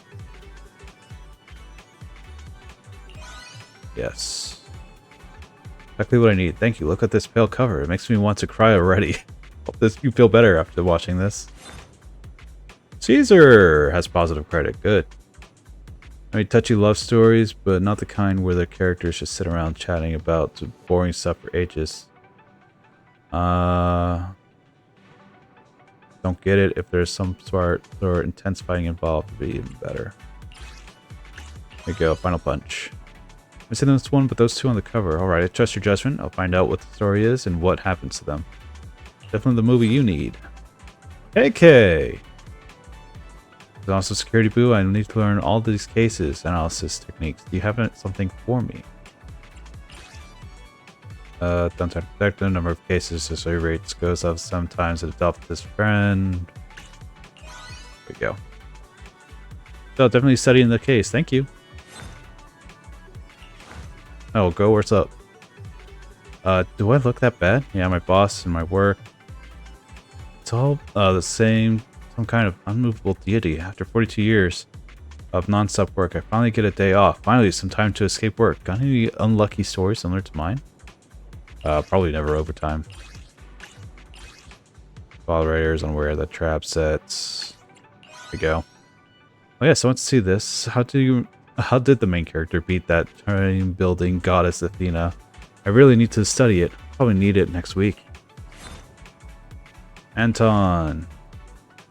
Speaker 1: Yes. Exactly what I need. Thank you. Look at this pale cover. It makes me want to cry already. Hope you feel better after watching this. Caesar has positive credit. Good. I mean, touchy love stories, but not the kind where the characters just sit around chatting about boring stuff for ages. The don't get it. If there's some sort of intense fighting involved, it'd be even better. There you go, final punch. I've seen this one, but those two on the cover. Alright, I trust your judgment. I'll find out what the story is and what happens to them. Definitely the movie you need. AK! There's also Security Boo. I need to learn all these cases analysis techniques. Do you have something for me? Downtime protect the number of cases, so your rates goes up sometimes. Adopt this friend. There we go. So definitely studying the case. Thank you. Oh, go. What's up? Do I look that bad? Yeah, my boss and my work. It's all the same. Some kind of unmovable deity. After 42 years of non-stop work, I finally get a day off. Finally, some time to escape work. Got any unlucky stories similar to mine? Probably never overtime. Moderators unaware of the trap sets. There we go. Oh yeah, so let's see this. How did the main character beat that time building goddess Athena? I really need to study it. Probably need it next week. Anton.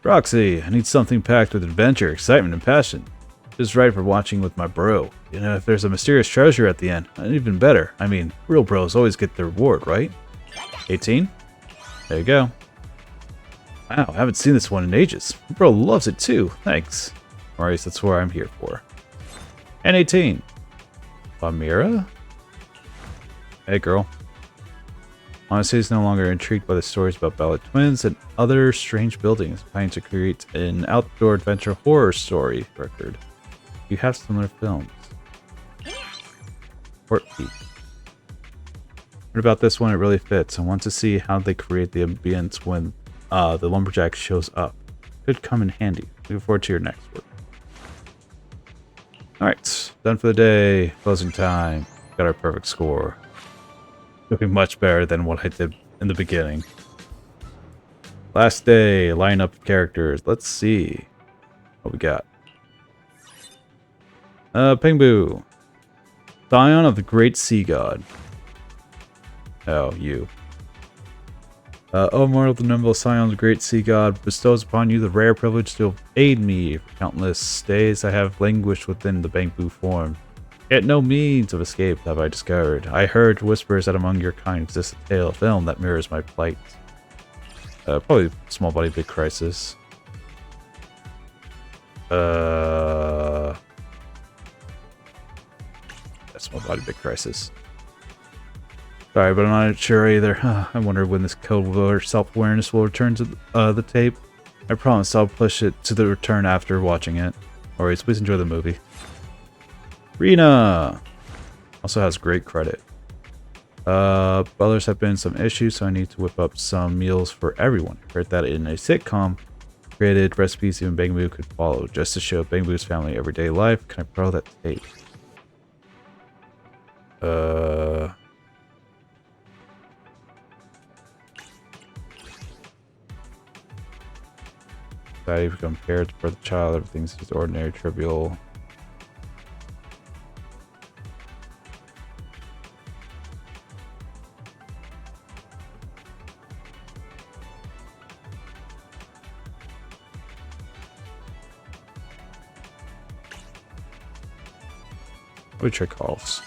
Speaker 1: Roxy, I need something packed with adventure, excitement, and passion. Just right for watching with my bro. You know, if there's a mysterious treasure at the end, even better. I mean, real bros always get their reward, right? 18? There you go. Wow, I haven't seen this one in ages. Bro loves it too. Thanks. Alright, that's what I'm here for. And 18. Amira? Hey, girl. Honestly, he's no longer intrigued by the stories about ballad twins and other strange buildings, planning to create an outdoor adventure horror story record. You have similar films. Port Peak. What about this one? It really fits. I want to see how they create the ambience when the lumberjack shows up. Could come in handy. Looking forward to your next work. Alright, done for the day. Closing time. Got our perfect score. Looking much better than what I did in the beginning. Last day, lineup of characters. Let's see what we got. Pingbu. Scion of the Great Sea God. Oh, you. O mortal, the noble Scion of the Great Sea God bestows upon you the rare privilege to aid me. For countless days I have languished within the Bangbu form. Yet no means of escape have I discovered. I heard whispers that among your kind exists a tale of film that mirrors my plight. Probably Small Body Big Crisis. Yeah, Small Body Big Crisis. Sorry, but I'm not sure either. I wonder when this code or self-awareness will return to the tape. I promise I'll push it to the return after watching it. Alright, please enjoy the movie. Rena also has great credit. Others have been some issues, so I need to whip up some meals for everyone. Heard that in a sitcom, created recipes even Bangbu could follow, just to show Bangbu's family everyday life. Can I borrow that tape? Society compared for the child, everything's just ordinary, trivial. Which are calls.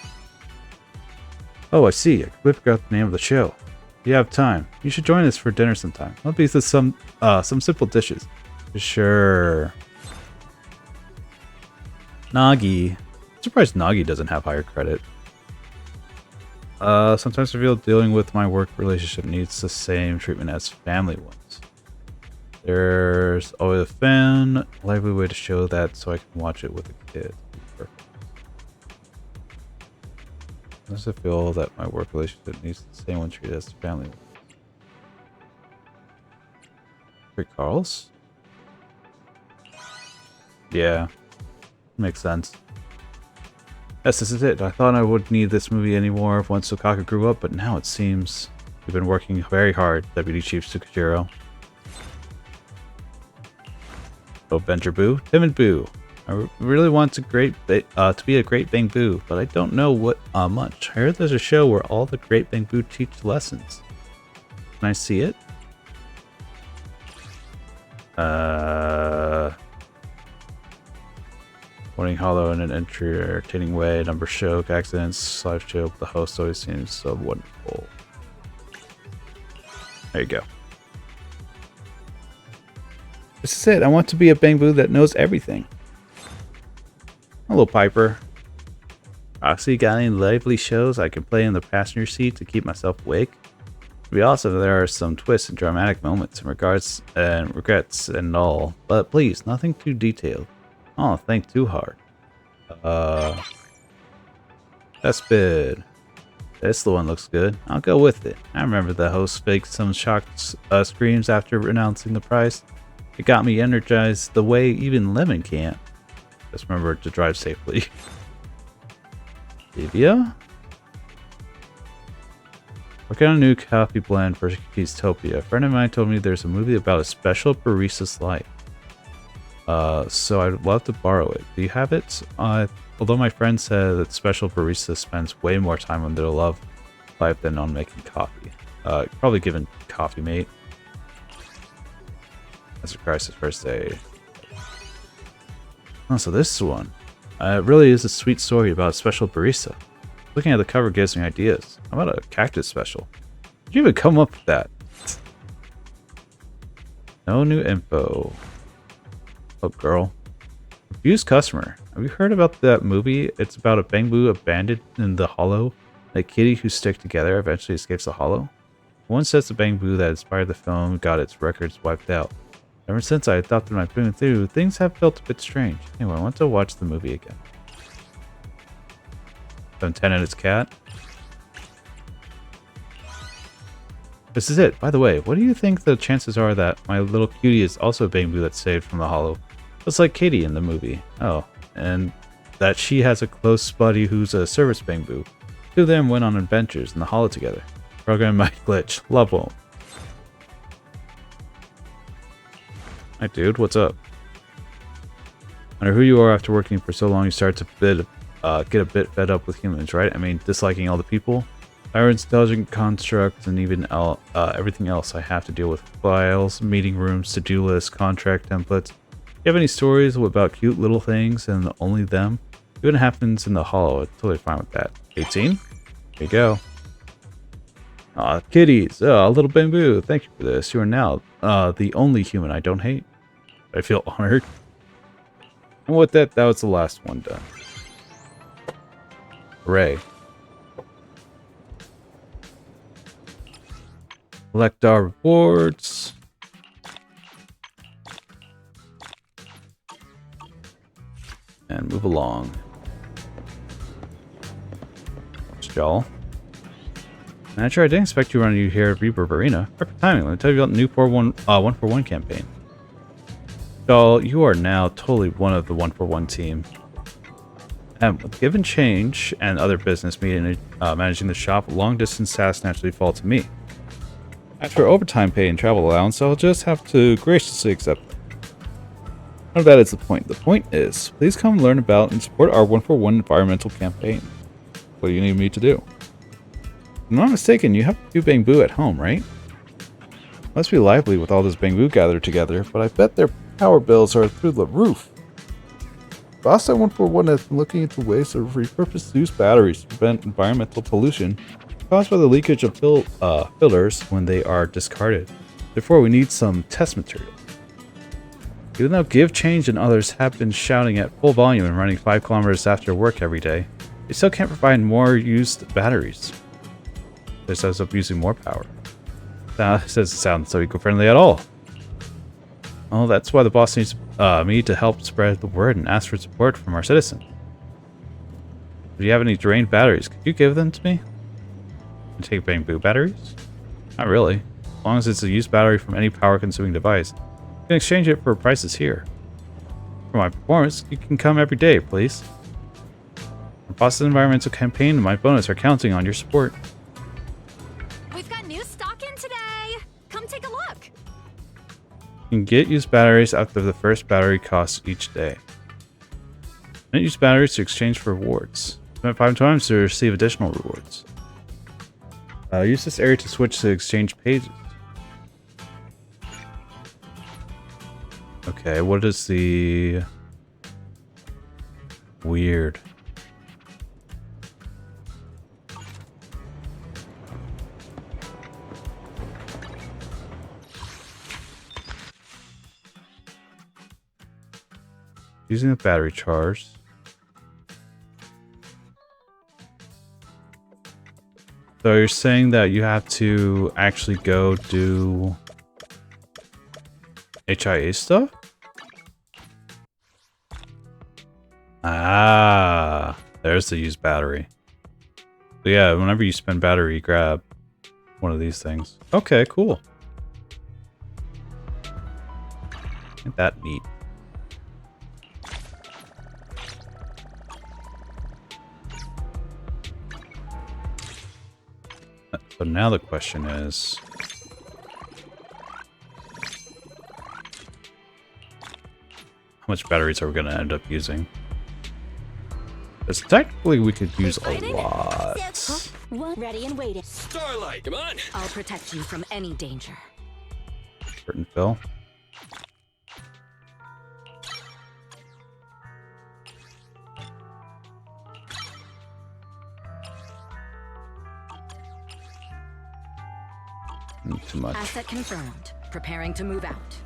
Speaker 1: Oh, I see. I completely forgot the name of the show. If you have time, you should join us for dinner sometime. I'll be some simple dishes. Sure. Nagi. I'm surprised Nagi doesn't have higher credit. Sometimes I feel dealing with my work relationship needs the same treatment as family ones. There's always a fun, lively way to show that so I can watch it with a kid. Perfect. I also feel that my work relationship needs the same one treated as family ones. Rick Carls? Yeah, makes sense. Yes, this is it. I thought I wouldn't need this movie anymore once Sokaka grew up, but now it seems we've been working very hard, Deputy Chief Tsukujiro. Oh, Venture Boo, Timid Boo. I really want to be a Great Bang Boo, but I don't know what much. I heard there's a show where all the Great Bang Boo teach lessons. Can I see it? Winning hollow in an entertaining way. Number show, accidents, live show. The host always seems so wonderful. There you go. This is it. I want to be a bamboo that knows everything. Hello, Piper. Roxy, got any lively shows I can play in the passenger seat to keep myself awake? To be awesome, there are some twists and dramatic moments in regards and regrets and all, but please, nothing too detailed. Oh, think too hard. That's good. This one looks good. I'll go with it. I remember the host faked some shocked screams after announcing the price. It got me energized the way even Lemon can't. Just remember to drive safely. Livia? Working on a new coffee blend for Keystopia. A friend of mine told me there's a movie about a special barista's life. So I'd love to borrow it. Do you have it? Although my friend said that special barista spends way more time on their love life than on making coffee. Probably given Coffee Mate. That's a crisis first day. Oh, so this one. It really is a sweet story about a special barista. Looking at the cover gives me ideas. How about a cactus special? Did you even come up with that? No new info. Oh, girl. Abused customer. Have you heard about that movie? It's about a bamboo abandoned in the hollow. A kitty who stick together eventually escapes the hollow. One says the bamboo that inspired the film got its records wiped out. Ever since I adopted my boon through, things have felt a bit strange. Anyway, I want to watch the movie again. From 10 and its cat. This is it. By the way, what do you think the chances are that my little cutie is also a bamboo that's saved from the hollow? Just like Katie in the movie. Oh, and that she has a close buddy who's a service bamboo. Two of them went on adventures in the hollow together. Program might glitch. Love won't. Hi dude, what's up? No matter who you are, after working for so long, you start to get a bit fed up with humans, right? I mean, disliking all the people. Tyrants, intelligent constructs, and even everything else I have to deal with. Files, meeting rooms, to-do lists, contract templates. You have any stories about cute little things and only them? Even it happens in the hollow, I'm totally fine with that. 18? Here you go. Aw, kitties. A little bamboo. Thank you for this. You are now the only human I don't hate. I feel honored. And with that, that was the last one done. Hooray. Collect our rewards. And move along. Y'all. Manager, I didn't expect you to run you here at Reaper Arena. Perfect timing. Let me tell you about the new 1-for-1 campaign. Y'all, you are now totally one of the 1-for-1 team. And with Give and Change and other business managing the shop, long distance tasks naturally fall to me. As for overtime pay and travel allowance, I'll just have to graciously accept them. None of that is the point. The point is, please come learn about and support our 1-for-1 environmental campaign. What do you need me to do? If I'm not mistaken, you have to do bamboo at home, right? Must be lively with all this bamboo gathered together, but I bet their power bills are through the roof. Boss at 1-for-1 has been looking into ways to repurpose used batteries to prevent environmental pollution caused by the leakage of fillers when they are discarded. Therefore, we need some test material. Even though Give, Change, and others have been shouting at full volume and running 5 kilometers after work every day, they still can't provide more used batteries. This ends up using more power. That doesn't sound so eco-friendly at all. Oh, that's why the boss needs me to help spread the word and ask for support from our citizens. Do you have any drained batteries? Could you give them to me? And take bamboo batteries? Not really. As long as it's a used battery from any power-consuming device, you can exchange it for prices here. For my performance, you can come every day, please. The boss's environmental campaign and my bonus are counting on your support.
Speaker 2: We've got new stock in today. Come take a look.
Speaker 1: You can get used batteries after the first battery costs each day. Don't use batteries to exchange for rewards. Spend 5 times to receive additional rewards. Use this area to switch to exchange pages. Okay, what is the weird? Using the battery charge. So you're saying that you have to actually go do HIA stuff? Ah, there's the used battery. So yeah, whenever you spend battery, you grab one of these things. Okay, cool. Ain't that neat? So now the question is, how much batteries are we going to end up using? Because technically we could use a lot.
Speaker 2: Ready and waiting.
Speaker 3: Starlight, come on.
Speaker 2: I'll protect you from any danger.
Speaker 1: Curtain fill. Too much.
Speaker 2: Asset confirmed. Preparing to move out.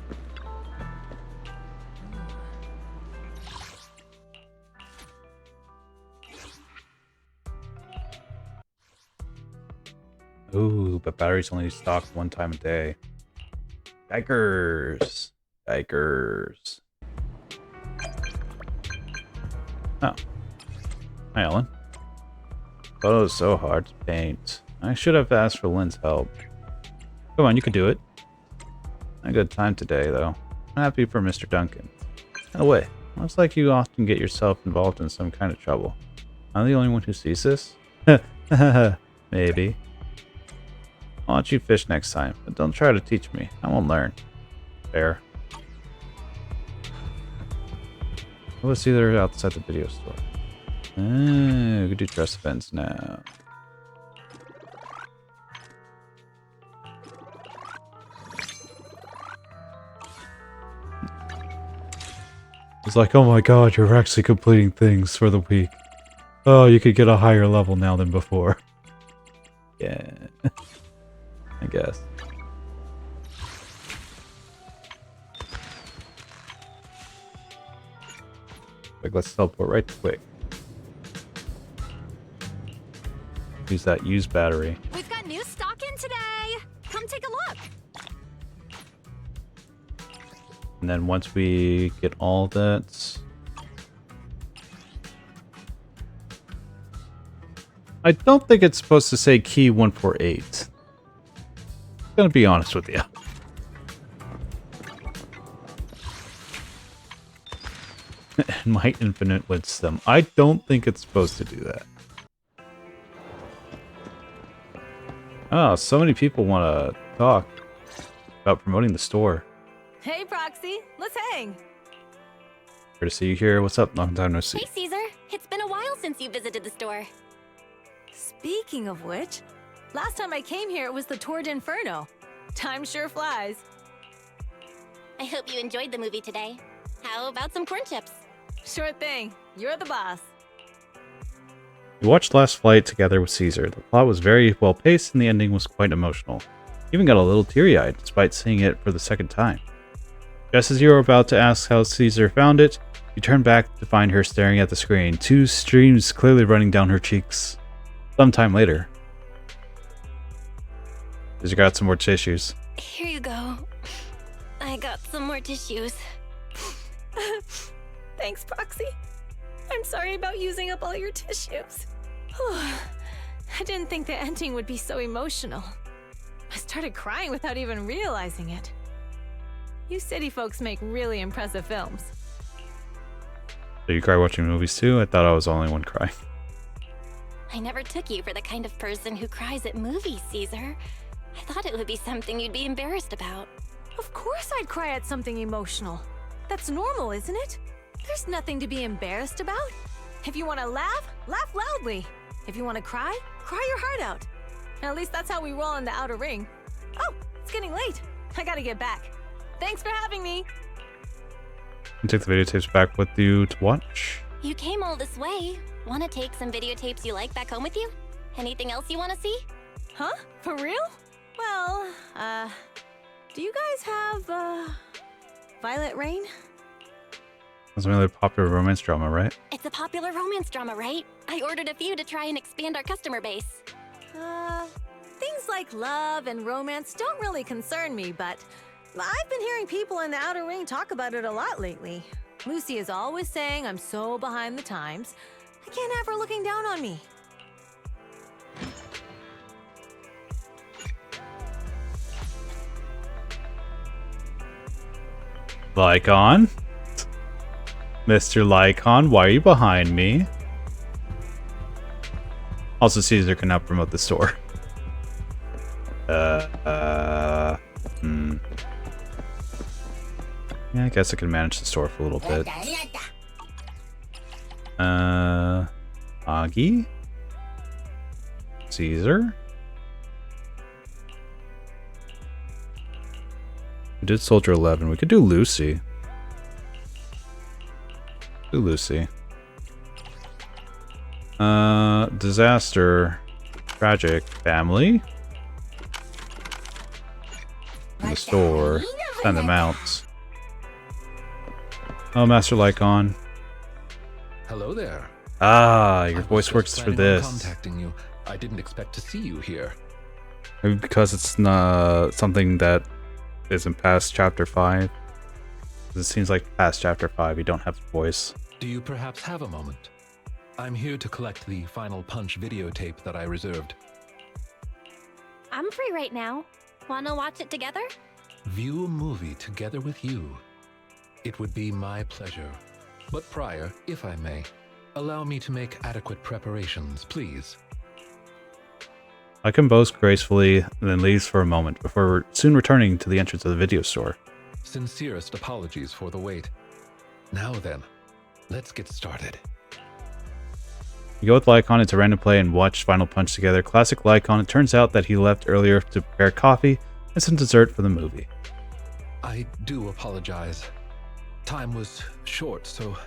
Speaker 1: Ooh, but batteries only stocked one time a day. Yikers. Yikers. Oh. Hi, Ellen. Photo is so hard to paint. I should have asked for Lynn's help. Come on, you can do it. Not a good time today, though. I'm happy for Mr. Duncan. In a way, looks like you often get yourself involved in some kind of trouble. I'm the only one who sees this? Maybe. I'll let you fish next time, but don't try to teach me. I won't learn. Fair. Let's see they're outside the video store. We can do dress events now. It's like, oh my god, you're actually completing things for the week. Oh, you could get a higher level now than before. Yeah. I guess. Like, let's teleport right quick. Use that used battery.
Speaker 2: We've got new stock in today. Come take a look.
Speaker 1: And then once we get all that... I don't think it's supposed to say key 148. I'm gonna be honest with you. My infinite wisdom. I don't think it's supposed to do that. Oh, so many people want to talk about promoting the store.
Speaker 4: Hey, Proxy, let's hang.
Speaker 1: Good to see you here. What's up? Long time no see.
Speaker 2: Hey, Caesar. It's been a while since you visited the store.
Speaker 4: Speaking of which, last time I came here it was the Tour d'Inferno. Time sure flies.
Speaker 2: I hope you enjoyed the movie today. How about some corn chips?
Speaker 4: Sure thing. You're the boss.
Speaker 1: We watched Last Flight together with Caesar. The plot was very well paced and the ending was quite emotional. Even got a little teary-eyed despite seeing it for the second time. Just as you were about to ask how Caesar found it, you turn back to find her staring at the screen, two streams clearly running down her cheeks. Sometime later. Caesar got some more tissues.
Speaker 2: Here you go. I got some more tissues.
Speaker 4: Thanks, Proxy. I'm sorry about using up all your tissues. I didn't think the ending would be so emotional. I started crying without even realizing it. You city folks make really impressive films.
Speaker 1: So you cry watching movies too? I thought I was the only one crying.
Speaker 2: I never took you for the kind of person who cries at movies, Caesar. I thought it would be something you'd be embarrassed about.
Speaker 4: Of course I'd cry at something emotional. That's normal, isn't it? There's nothing to be embarrassed about. If you want to laugh, laugh loudly. If you want to cry, cry your heart out. At least that's how we roll in the outer ring. Oh, it's getting late. I gotta get back. Thanks for having me.
Speaker 1: You take the videotapes back with you to watch?
Speaker 2: You came all this way. Want to take some videotapes you like back home with you? Anything else you want to see?
Speaker 4: Huh? For real? Well, do you guys have, Violet Rain?
Speaker 1: That's a really popular romance drama, right?
Speaker 2: It's a popular romance drama, right? I ordered a few to try and expand our customer base.
Speaker 4: Things like love and romance don't really concern me, but I've been hearing people in the Outer Ring talk about it a lot lately. Lucy is always saying I'm so behind the times. I can't have her looking down on me.
Speaker 1: Lycon? Mr. Lycon, why are you behind me? Also, Caesar can now promote the store. Yeah, I guess I can manage the store for a little bit. Augie? Caesar? We did Soldier 11. We could do Lucy. Do Lucy. Disaster. Tragic. Family. In the store. Send them out. Oh, Master Lycon.
Speaker 5: Hello there.
Speaker 1: Ah, your
Speaker 5: I
Speaker 1: voice
Speaker 5: was
Speaker 1: works
Speaker 5: just
Speaker 1: for
Speaker 5: planning on
Speaker 1: this.
Speaker 5: Contacting you. I didn't expect to see you here.
Speaker 1: Maybe because it's not something that isn't past chapter 5. It seems like past chapter 5 you don't have a voice.
Speaker 5: Do you perhaps have a moment? I'm here to collect the Final Punch videotape that I reserved.
Speaker 2: I'm free right now. Wanna watch it together?
Speaker 5: View a movie together with you. It would be my pleasure. But prior, if I may, allow me to make adequate preparations, please.
Speaker 1: Lycon bows gracefully and then leaves for a moment before soon returning to the entrance of the video store.
Speaker 5: Sincerest apologies for the wait. Now then, let's get started.
Speaker 1: You go with Lycon into random play and watch Final Punch together. Classic Lycon, it turns out that he left earlier to prepare coffee and some dessert for the movie.
Speaker 5: I do apologize. Time was short, so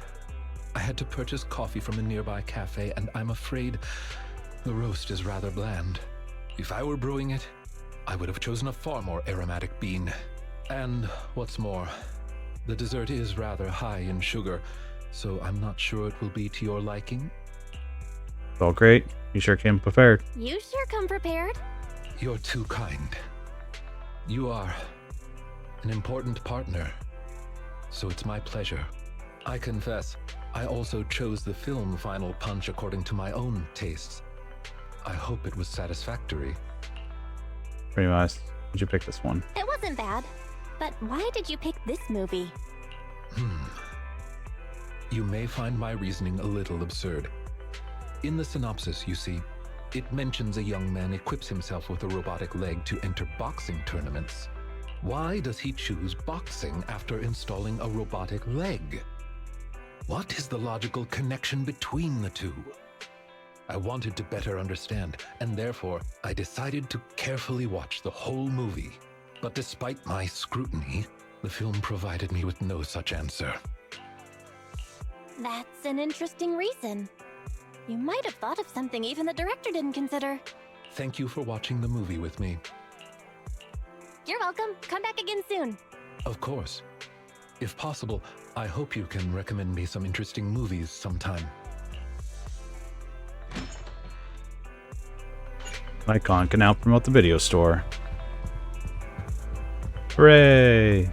Speaker 5: I had to purchase coffee from a nearby cafe, and I'm afraid the roast is rather bland. If I were brewing it, I would have chosen a far more aromatic bean. And what's more, the dessert is rather high in sugar, so I'm not sure it will be to your liking.
Speaker 1: It's all great. You sure came prepared.
Speaker 2: You sure come prepared.
Speaker 5: You're too kind. You are an important partner, so it's my pleasure. I confess, I also chose the film Final Punch according to my own tastes. I hope it was satisfactory.
Speaker 1: Pretty nice. Did you pick this one?
Speaker 2: It wasn't bad. But why did you pick this movie?
Speaker 5: You may find my reasoning a little absurd. In the synopsis, you see, it mentions a young man equips himself with a robotic leg to enter boxing tournaments. Why does he choose boxing after installing a robotic leg? What is the logical connection between the two? I wanted to better understand, and therefore I decided to carefully watch the whole movie. But despite my scrutiny, the film provided me with no such answer.
Speaker 2: That's an interesting reason. You might have thought of something even the director didn't consider.
Speaker 5: Thank you for watching the movie with me.
Speaker 2: You're welcome. Come back again soon.
Speaker 5: Of course. If possible, I hope you can recommend me some interesting movies sometime.
Speaker 1: Lycon can now promote the video store. Hooray!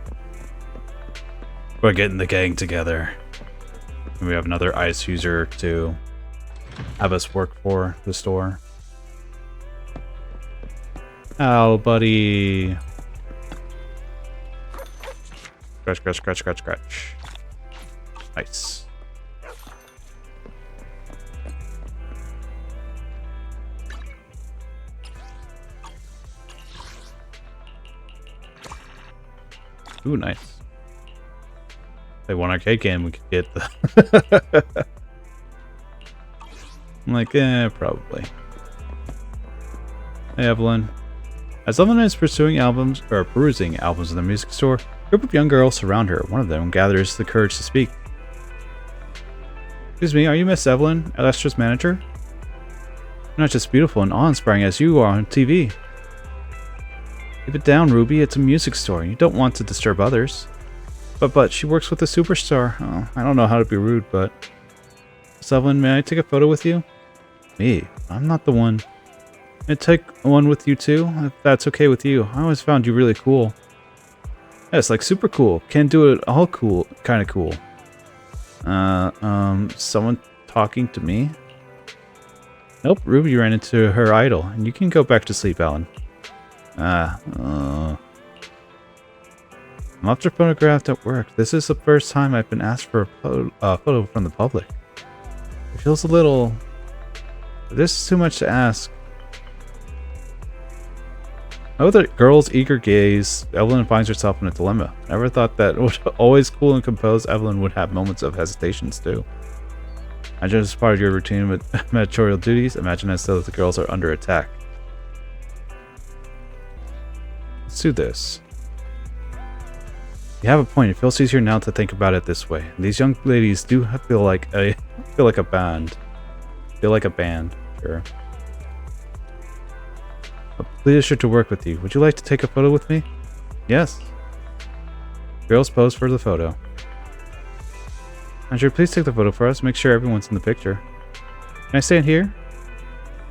Speaker 1: We're getting the gang together. And we have another ICE user to have us work for the store. Ow, buddy. Scratch, scratch, scratch, scratch, scratch. Nice. Ooh, nice. Play one arcade game, we could get the... I'm like, probably. Hey, Evelyn. As Evelyn is perusing albums in the music store, group of young girls surround her. One of them gathers the courage to speak. Excuse me, are you Miss Evelyn, Elestra's manager? You're not just beautiful and awe-inspiring as you are on TV. Keep it down, Ruby. It's a music store. You don't want to disturb others. But she works with a superstar. Oh, I don't know how to be rude, but... Miss Evelyn, may I take a photo with you? Me? I'm not the one. May I take one with you too? If that's okay with you. I always found you really cool. Yes, like super cool. Can't do it all cool. Kind of cool. Someone talking to me? Nope, Ruby ran into her idol. And you can go back to sleep, Alan. I'm after photographed at work. This is the first time I've been asked for a photo from the public. It feels a little... This is too much to ask. Oh, the girl's eager gaze. Evelyn finds herself in a dilemma. I never thought that always cool and composed Evelyn would have moments of hesitations too. Imagine as part of your routine with managerial duties. Imagine as though the girls are under attack. Let's do this. You have a point. It feels easier now to think about it this way. These young ladies do feel like a band. Feel like a band, sure. A pleasure to work with you. Would you like to take a photo with me? Yes. Girls pose for the photo. Andrew, please take the photo for us. Make sure everyone's in the picture. Can I stand here?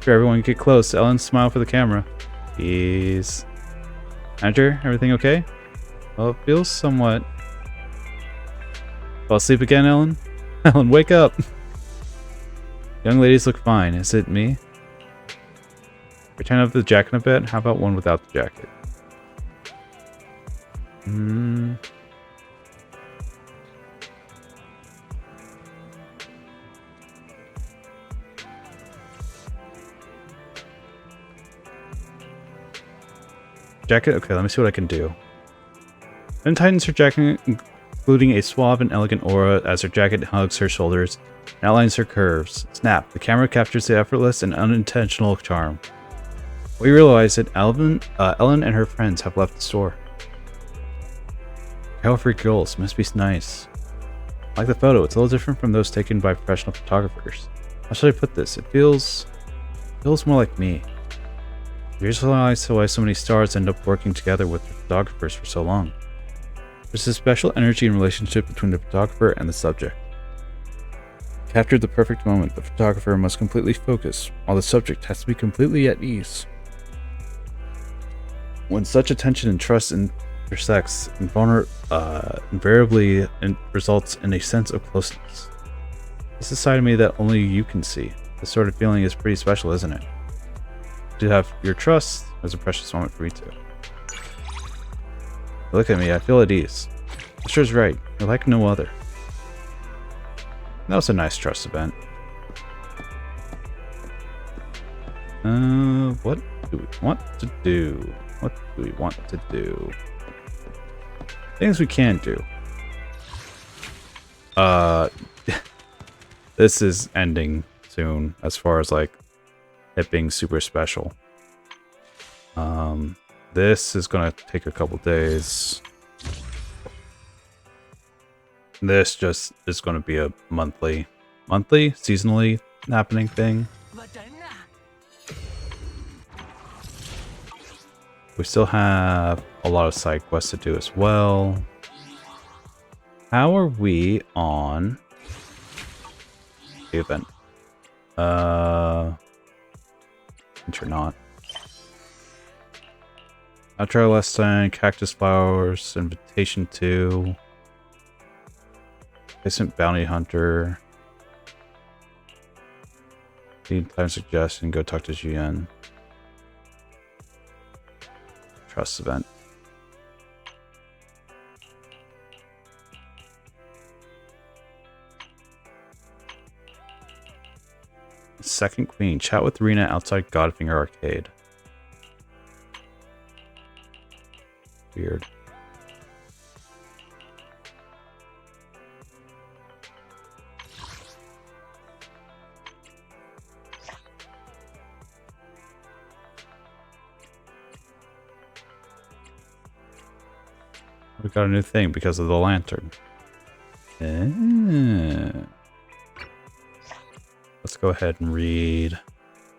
Speaker 1: Sure, everyone get close. Ellen, smile for the camera. Please. Andrew, everything okay? Well, it feels somewhat... Fall asleep again, Ellen? Ellen, wake up! Young ladies look fine. Is it me? Pretend of the jacket a bit. How about one without the jacket? Jacket? Okay, let me see what I can do. Then tightens her jacket, including a suave and elegant aura as her jacket hugs her shoulders and outlines her curves. Snap. The camera captures the effortless and unintentional charm. We realize that Ellen and her friends have left the store. Carefree girls must be nice. Like the photo, it's a little different from those taken by professional photographers. How should I put this? It feels more like me. Here's why so many stars end up working together with the photographers for so long. There's a special energy and relationship between the photographer and the subject. To capture the perfect moment, the photographer must completely focus, while the subject has to be completely at ease. When such attention and trust intersects, invariably results in a sense of closeness. This is a side of me that only you can see. This sort of feeling is pretty special, isn't it? To have your trust is a precious moment for me too. Look at me, I feel at ease. Esther's right, you're like no other. That was a nice trust event. What do we want to do? What do we want to do? Things we can do. This is ending soon as far as like it being super special. This is gonna take a couple days. This just is gonna be a monthly, seasonally happening thing. We still have a lot of side quests to do as well. How are we on the event? You're not. Outro lesson, cactus flowers, invitation to. Innocent bounty hunter. Need time suggestion, go talk to Jian. Trust event. Second Queen. Chat with Rena outside Godfinger Arcade. Weird. We got a new thing because of the lantern. Let's go ahead and read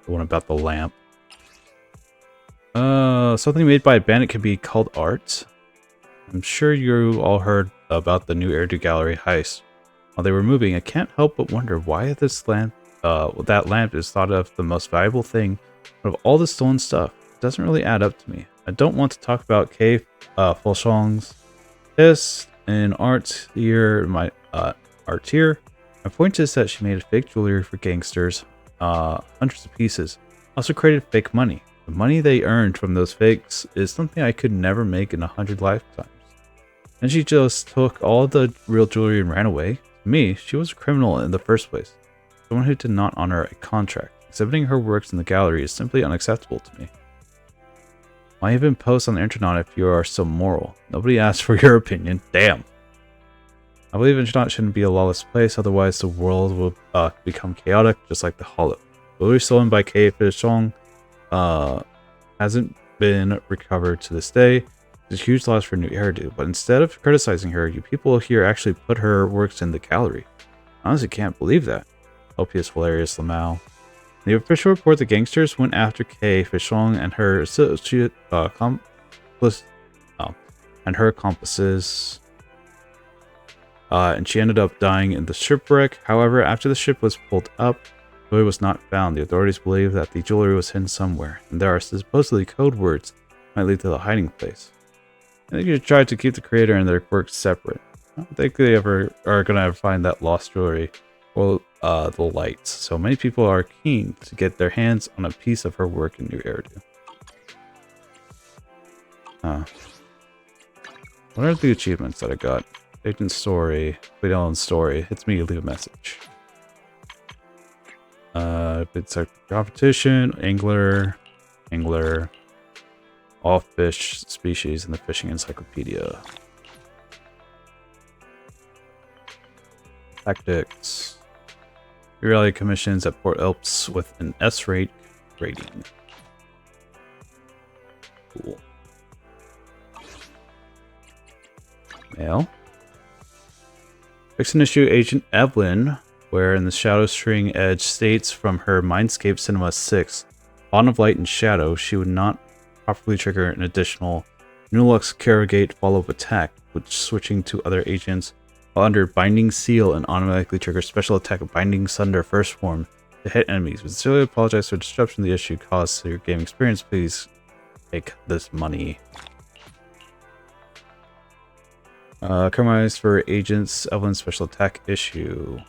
Speaker 1: the one about the lamp. Something made by a bandit can be called art. I'm sure you all heard about the new Airdo Gallery heist. While they were moving, I can't help but wonder why this lamp, that lamp is thought of the most valuable thing out of all the stolen stuff. It doesn't really add up to me. I don't want to talk about Kay Fulshong's this in art here, my art here. My point is that she made fake jewelry for gangsters, hundreds of pieces. Also created fake money. The money they earned from those fakes is something I could never make in 100 lifetimes. And she just took all the real jewelry and ran away. To me, she was a criminal in the first place. Someone who did not honor a contract. Exhibiting her works in the gallery is simply unacceptable to me. Why even post on the internet if you are so moral? Nobody asked for your opinion. Damn. I believe internet shouldn't be a lawless place, otherwise the world will become chaotic, just like the Hollow. Jewelry stolen by Kay Fishong hasn't been recovered to this day. It's a huge loss for New Airdo, but instead of criticizing her, you people here actually put her works in the gallery. I honestly can't believe that. OP is hilarious, Lamau. The official report, the gangsters went after Kay Fishong and her associate accomplices. And she ended up dying in the shipwreck. However, after the ship was pulled up, jewelry was not found. The authorities believe that the jewelry was hidden somewhere, and there are supposedly code words that might lead to the hiding place. I think you should try to keep the creator and their works separate. I don't think they ever are going to ever find that lost jewelry or the lights, so many people are keen to get their hands on a piece of her work in New Airdo. What are the achievements that I got? Agent story, complete Ellen's story. Hits me, leave a message. It's a competition, angler, all fish species in the fishing encyclopedia. Tactics. Reality commissions at Port Elps with an S rate rating. Cool. Mail. Fix an issue, Agent Evelyn, where in the Shadow String Edge states from her Mindscape Cinema 6, Bond of Light and Shadow, she would not properly trigger an additional Nulux Carrogate follow-up attack, which switching to other agents while under Binding Seal and automatically trigger special attack Binding Sunder first form to hit enemies. We sincerely apologize for the disruption the issue caused to your game experience. Please take this money. Compromise for agents, Evelyn's special attack issue.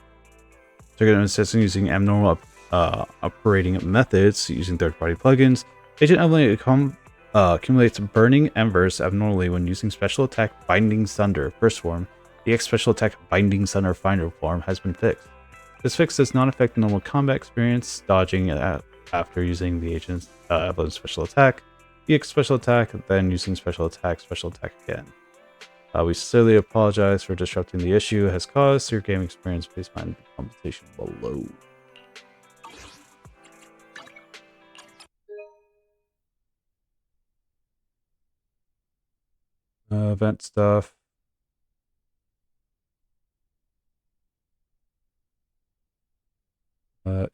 Speaker 1: Trigger an assassin using abnormal operating methods using third-party plugins. Agent Evelyn accumulates burning embers abnormally when using special attack Binding Sunder first form. The EX special attack Binding Sunder final form has been fixed. This fix does not affect normal combat experience, dodging after using the agent's Evelyn's special attack. EX special attack, then using special attack again. We sincerely apologize for disrupting the issue has caused your game experience. Please find the compensation below. Event stuff.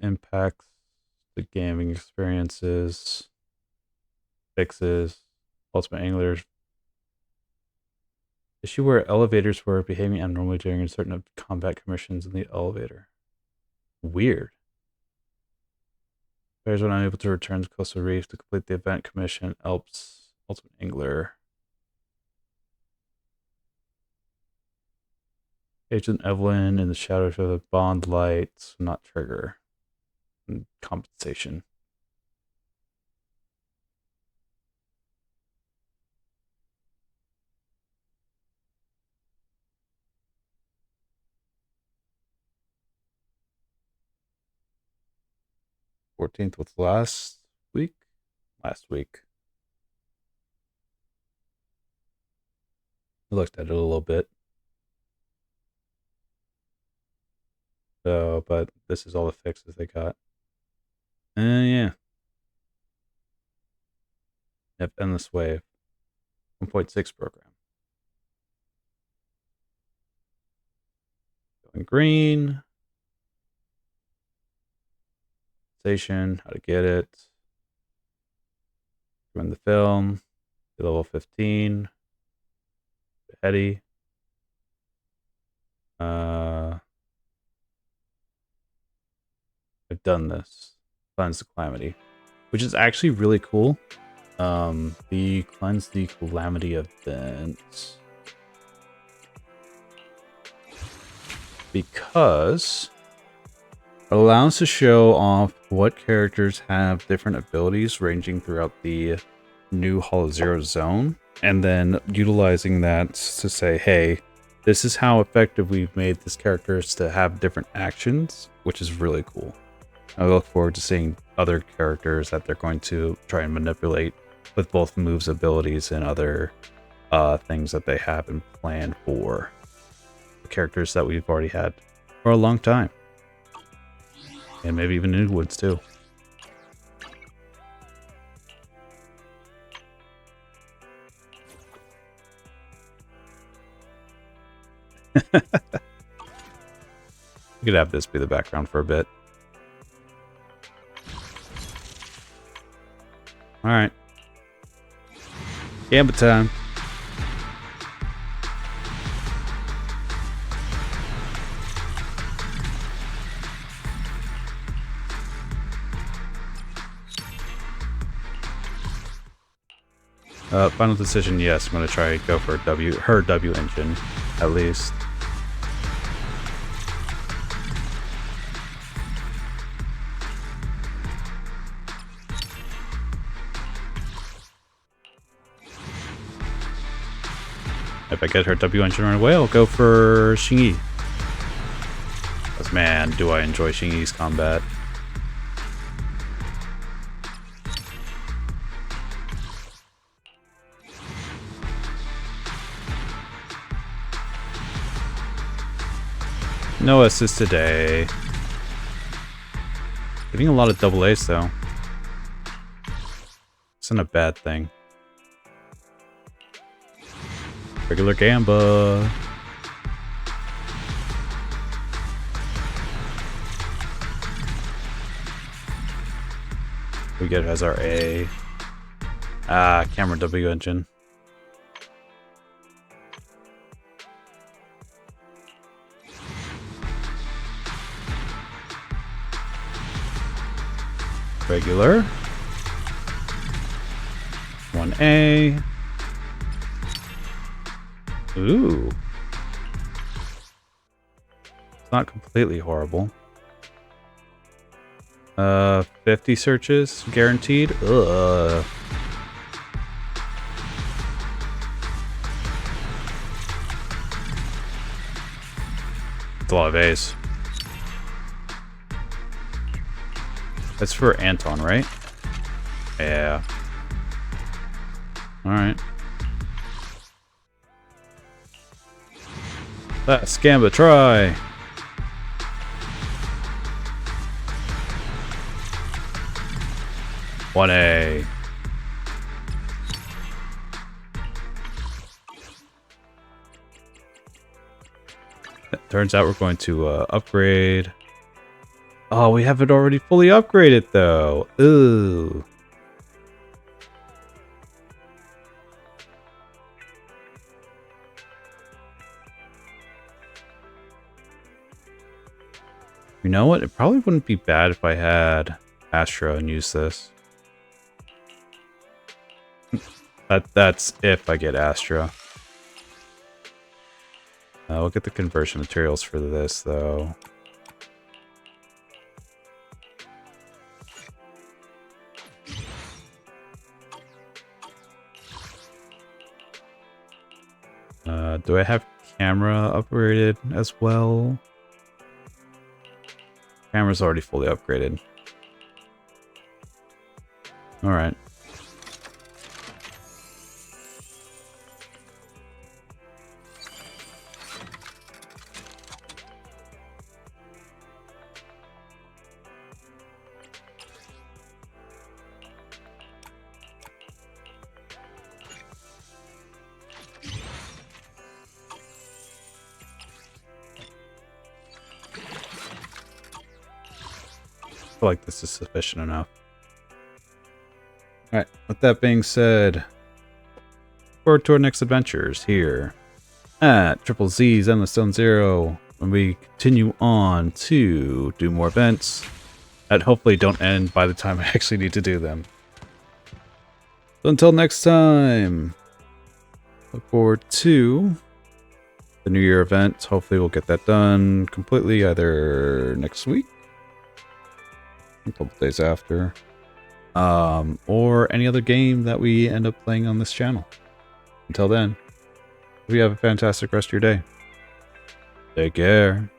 Speaker 1: Impacts the gaming experiences. Fixes. Ultimate Anglers. Issue where elevators were behaving abnormally during certain combat commissions in the elevator. Weird. Players were unable to return to Coastal Reef to complete the event commission. Elps, Ultimate Angler. Agent Evelyn in the shadows of the bond lights, not trigger. And compensation. $14th was last week. I looked at it a little bit. So, but this is all the fixes they got. Yeah. Yep, Endless Wave. 1.6 program. Going green. Station, how to get it. Run the film. Level 15. Heady. I've done this. Cleanse the Calamity. Which is actually really cool. The Cleanse the Calamity event. Because it allows to show off what characters have different abilities ranging throughout the new Hollow Zero zone, and then utilizing that to say, hey, this is how effective we've made this characters to have different actions, which is really cool. I look forward to seeing other characters that they're going to try and manipulate with both moves, abilities, and other things that they have in plan for the characters that we've already had for a long time. And maybe even new ones too. We could have this be the background for a bit. Alright. Gambit time. Final decision, yes. I'm going to try and go for her W engine, at least. If I get her W engine right away, I'll go for Xingyi. Because man, do I enjoy Xingyi's combat. No assist today. Getting a lot of double A's though. Isn't a bad thing. Regular Gamba. We get it as our A. Camera W engine. Regular. 1A. Ooh. It's not completely horrible. 50 searches guaranteed. Ugh. It's a lot of A's. That's for Anton, right? Yeah. Alright. Let's Gamba try. One A. Turns out we're going to upgrade. Oh, we have it already fully upgraded though. Ooh. You know what? It probably wouldn't be bad if I had Astra and use this. That's if I get Astra. We'll get the conversion materials for this though. Do I have camera upgraded as well? Camera's already fully upgraded. Alright. feel like this is sufficient enough. Alright, with that being said, forward to our next adventures here at ZZZ Zenless Zone Zero, when we continue on to do more events that hopefully don't end by the time I actually need to do them. So until next time, look forward to the New Year event. Hopefully we'll get that done completely either next week, a couple days after, or any other game that we end up playing on this channel. Until then, hope you have a fantastic rest of your day. Take care.